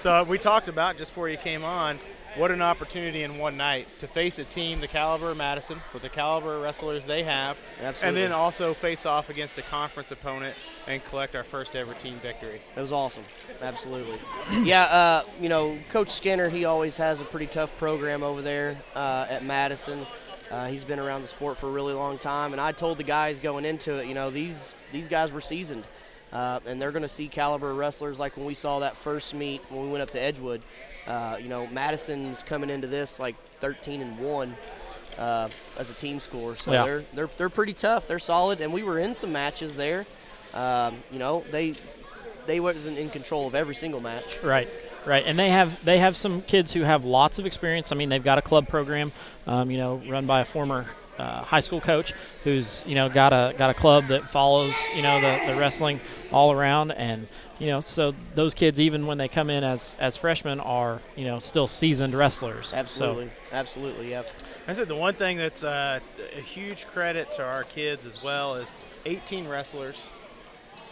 Speaker 2: So we talked about, just before you came on, what an opportunity in one night to face a team the caliber of Madison with the caliber of wrestlers they have.
Speaker 5: Absolutely.
Speaker 2: And then also face off against a conference opponent and collect our first ever team victory.
Speaker 5: It was awesome. Absolutely. Yeah, Coach Skinner, he always has a pretty tough program over there at Madison. He's been around the sport for a really long time, and I told the guys going into it, these guys were seasoned. And they're going to see caliber wrestlers like when we saw that first meet when we went up to Edgewood. Madison's coming into this like 13-1 as a team score, so they're pretty tough. They're solid, and we were in some matches there. They wasn't in control of every single match.
Speaker 1: Right, and they have some kids who have lots of experience. I mean, they've got a club program, run by a former high school coach who's got a club that follows the wrestling all around, and so those kids, even when they come in as freshmen, are still seasoned wrestlers.
Speaker 5: Absolutely, yep.
Speaker 2: I said the one thing that's a huge credit to our kids as well is 18 wrestlers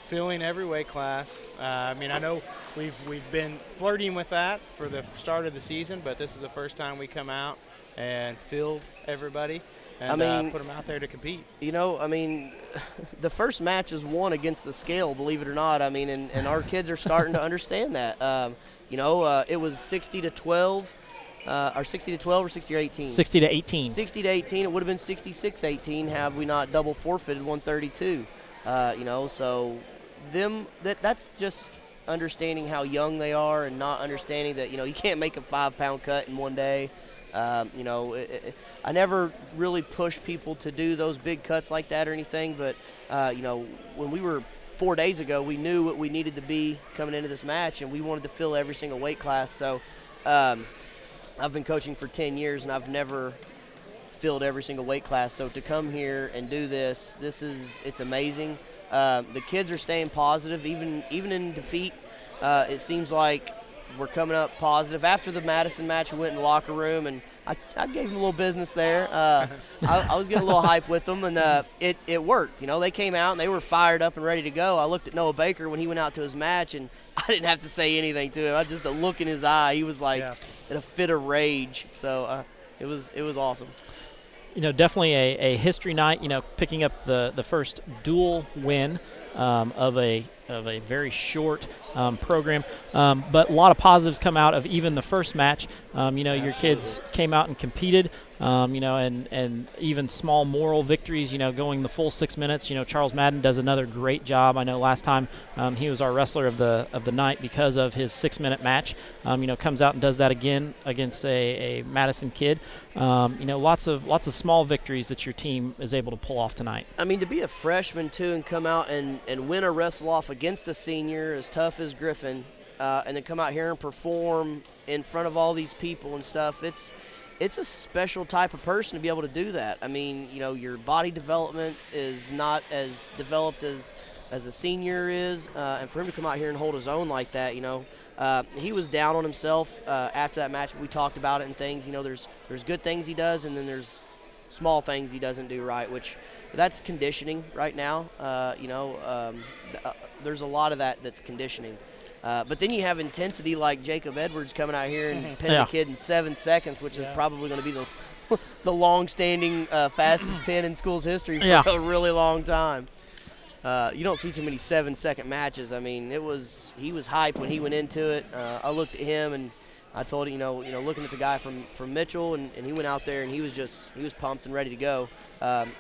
Speaker 2: filling every weight class. I know we've been flirting with that for the start of the season, but this is the first time we come out and fill everybody and put them out there to compete.
Speaker 5: The first match is won against the scale, believe it or not. And our kids are starting to understand that. It was 60-12, or 60-12 or 60-18?
Speaker 1: 60-18.
Speaker 5: 60-18. It would have been 66-18 had we not double forfeited 132. So that's just understanding how young they are and not understanding that, you can't make a 5-pound cut in one day. I never really push people to do those big cuts like that or anything, but, when we were 4 days ago, we knew what we needed to be coming into this match, and we wanted to fill every single weight class. So I've been coaching for 10 years, and I've never filled every single weight class. So to come here and do this, it's amazing. The kids are staying positive, even in defeat. It seems like we're coming up positive. After the Madison match, we went in the locker room, and I gave them a little business there. I was getting a little hype with them, and it worked. They came out, and they were fired up and ready to go. I looked at Noah Baker when he went out to his match, and I didn't have to say anything to him. Just the look in his eye, he was like in a fit of rage. So it was awesome.
Speaker 1: Definitely a history night. Picking up the first dual win of a very short program, but a lot of positives come out of even the first match. Your kids came out and competed. And even small moral victories, going the full 6 minutes. Charles Madden does another great job. I know last time he was our wrestler of the night because of his 6-minute match. Comes out and does that again against a Madison kid. Lots of small victories that your team is able to pull off tonight.
Speaker 5: I mean, to be a freshman too and come out and win a wrestle off against a senior as tough as Griffin, and then come out here and perform in front of all these people and stuff. It's a special type of person to be able to do that. I mean, your body development is not as developed as a senior is, and for him to come out here and hold his own like that, he was down on himself after that match. We talked about it and things. There's good things he does, and then there's small things he doesn't do right, which that's conditioning right now. There's a lot of that's conditioning. But then you have intensity like Jacob Edwards coming out here and pinning a kid in 7 seconds, which is probably going to be the long-standing fastest pin in school's history for a really long time. You don't see too many 7-second matches. I mean, he was hyped when he went into it. I looked at him and I told him, looking at the guy from Mitchell, and he went out there and he was pumped and ready to go.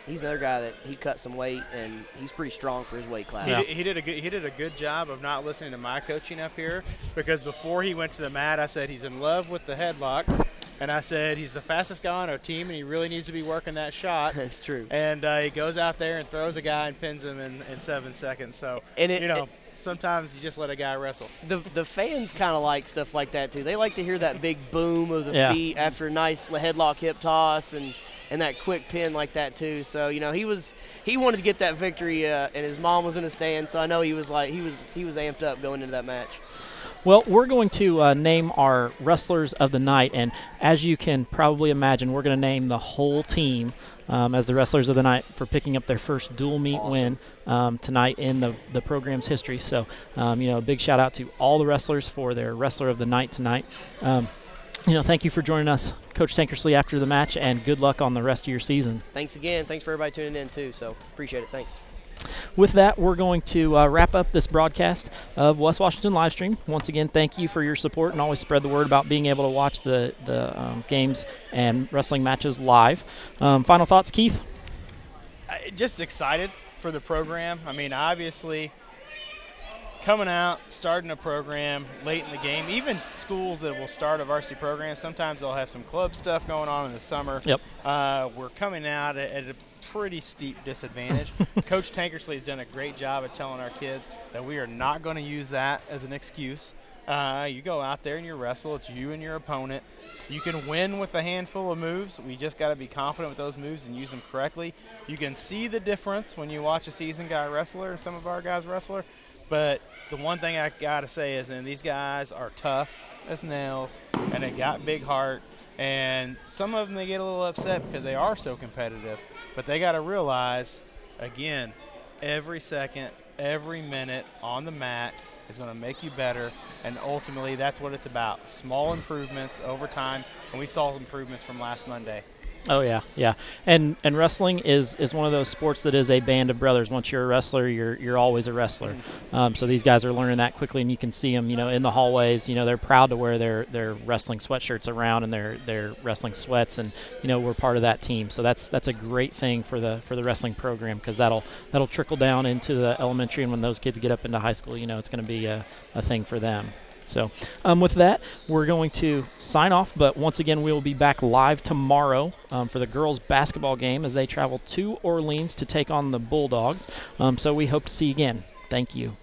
Speaker 5: He's another guy that he cut some weight, and he's pretty strong for his weight class.
Speaker 2: He did a good job of not listening to my coaching up here, because before he went to the mat, I said he's in love with the headlock, and I said he's the fastest guy on our team, and he really needs to be working that shot.
Speaker 5: That's true.
Speaker 2: And he goes out there and throws a guy and pins him in 7 seconds. So sometimes you just let a guy wrestle.
Speaker 5: The fans kind of like stuff like that too. They like to hear that big boom of the feet after a nice headlock hip toss and that quick pin like that too. So he wanted to get that victory, and his mom was in the stand. So I know he was amped up going into that match.
Speaker 1: Well, we're going to name our wrestlers of the night, and as you can probably imagine, we're going to name the whole team as the wrestlers of the night for picking up their first dual meet win tonight in the program's history. So, a big shout out to all the wrestlers for their wrestler of the night tonight. Thank you for joining us, Coach Tankersley, after the match, and good luck on the rest of your season.
Speaker 5: Thanks again. Thanks for everybody tuning in too. So appreciate it. Thanks.
Speaker 1: With that, we're going to wrap up this broadcast of West Washington Livestream. Once again, thank you for your support, and always spread the word about being able to watch the games and wrestling matches live. Final thoughts, Keith?
Speaker 2: Just excited for the program. I mean, obviously, coming out, starting a program late in the game, even schools that will start a varsity program, sometimes they'll have some club stuff going on in the summer.
Speaker 1: Yep.
Speaker 2: We're coming out at a pretty steep disadvantage. Coach Tankersley has done a great job of telling our kids that we are not going to use that as an excuse. You go out there and you wrestle. It's you and your opponent. You can win with a handful of moves. We just got to be confident with those moves and use them correctly. You can see the difference when you watch a seasoned guy wrestler or some of our guys wrestler. But the one thing I got to say is, these guys are tough as nails, and they got big heart. And some of them, they get a little upset because they are so competitive. But they got to realize, again, every second, every minute on the mat is going to make you better, and ultimately that's what it's about. Small improvements over time, and we saw improvements from last Monday.
Speaker 1: Oh yeah, yeah, and wrestling is one of those sports that is a band of brothers. Once you're a wrestler, you're always a wrestler. So these guys are learning that quickly, and you can see them, in the hallways. They're proud to wear their wrestling sweatshirts around and their wrestling sweats, and we're part of that team. So that's a great thing for the wrestling program, because that'll trickle down into the elementary, and when those kids get up into high school, it's going to be a thing for them. So with that, we're going to sign off, but once again, we will be back live tomorrow for the girls' basketball game as they travel to Orleans to take on the Bulldogs. So we hope to see you again. Thank you.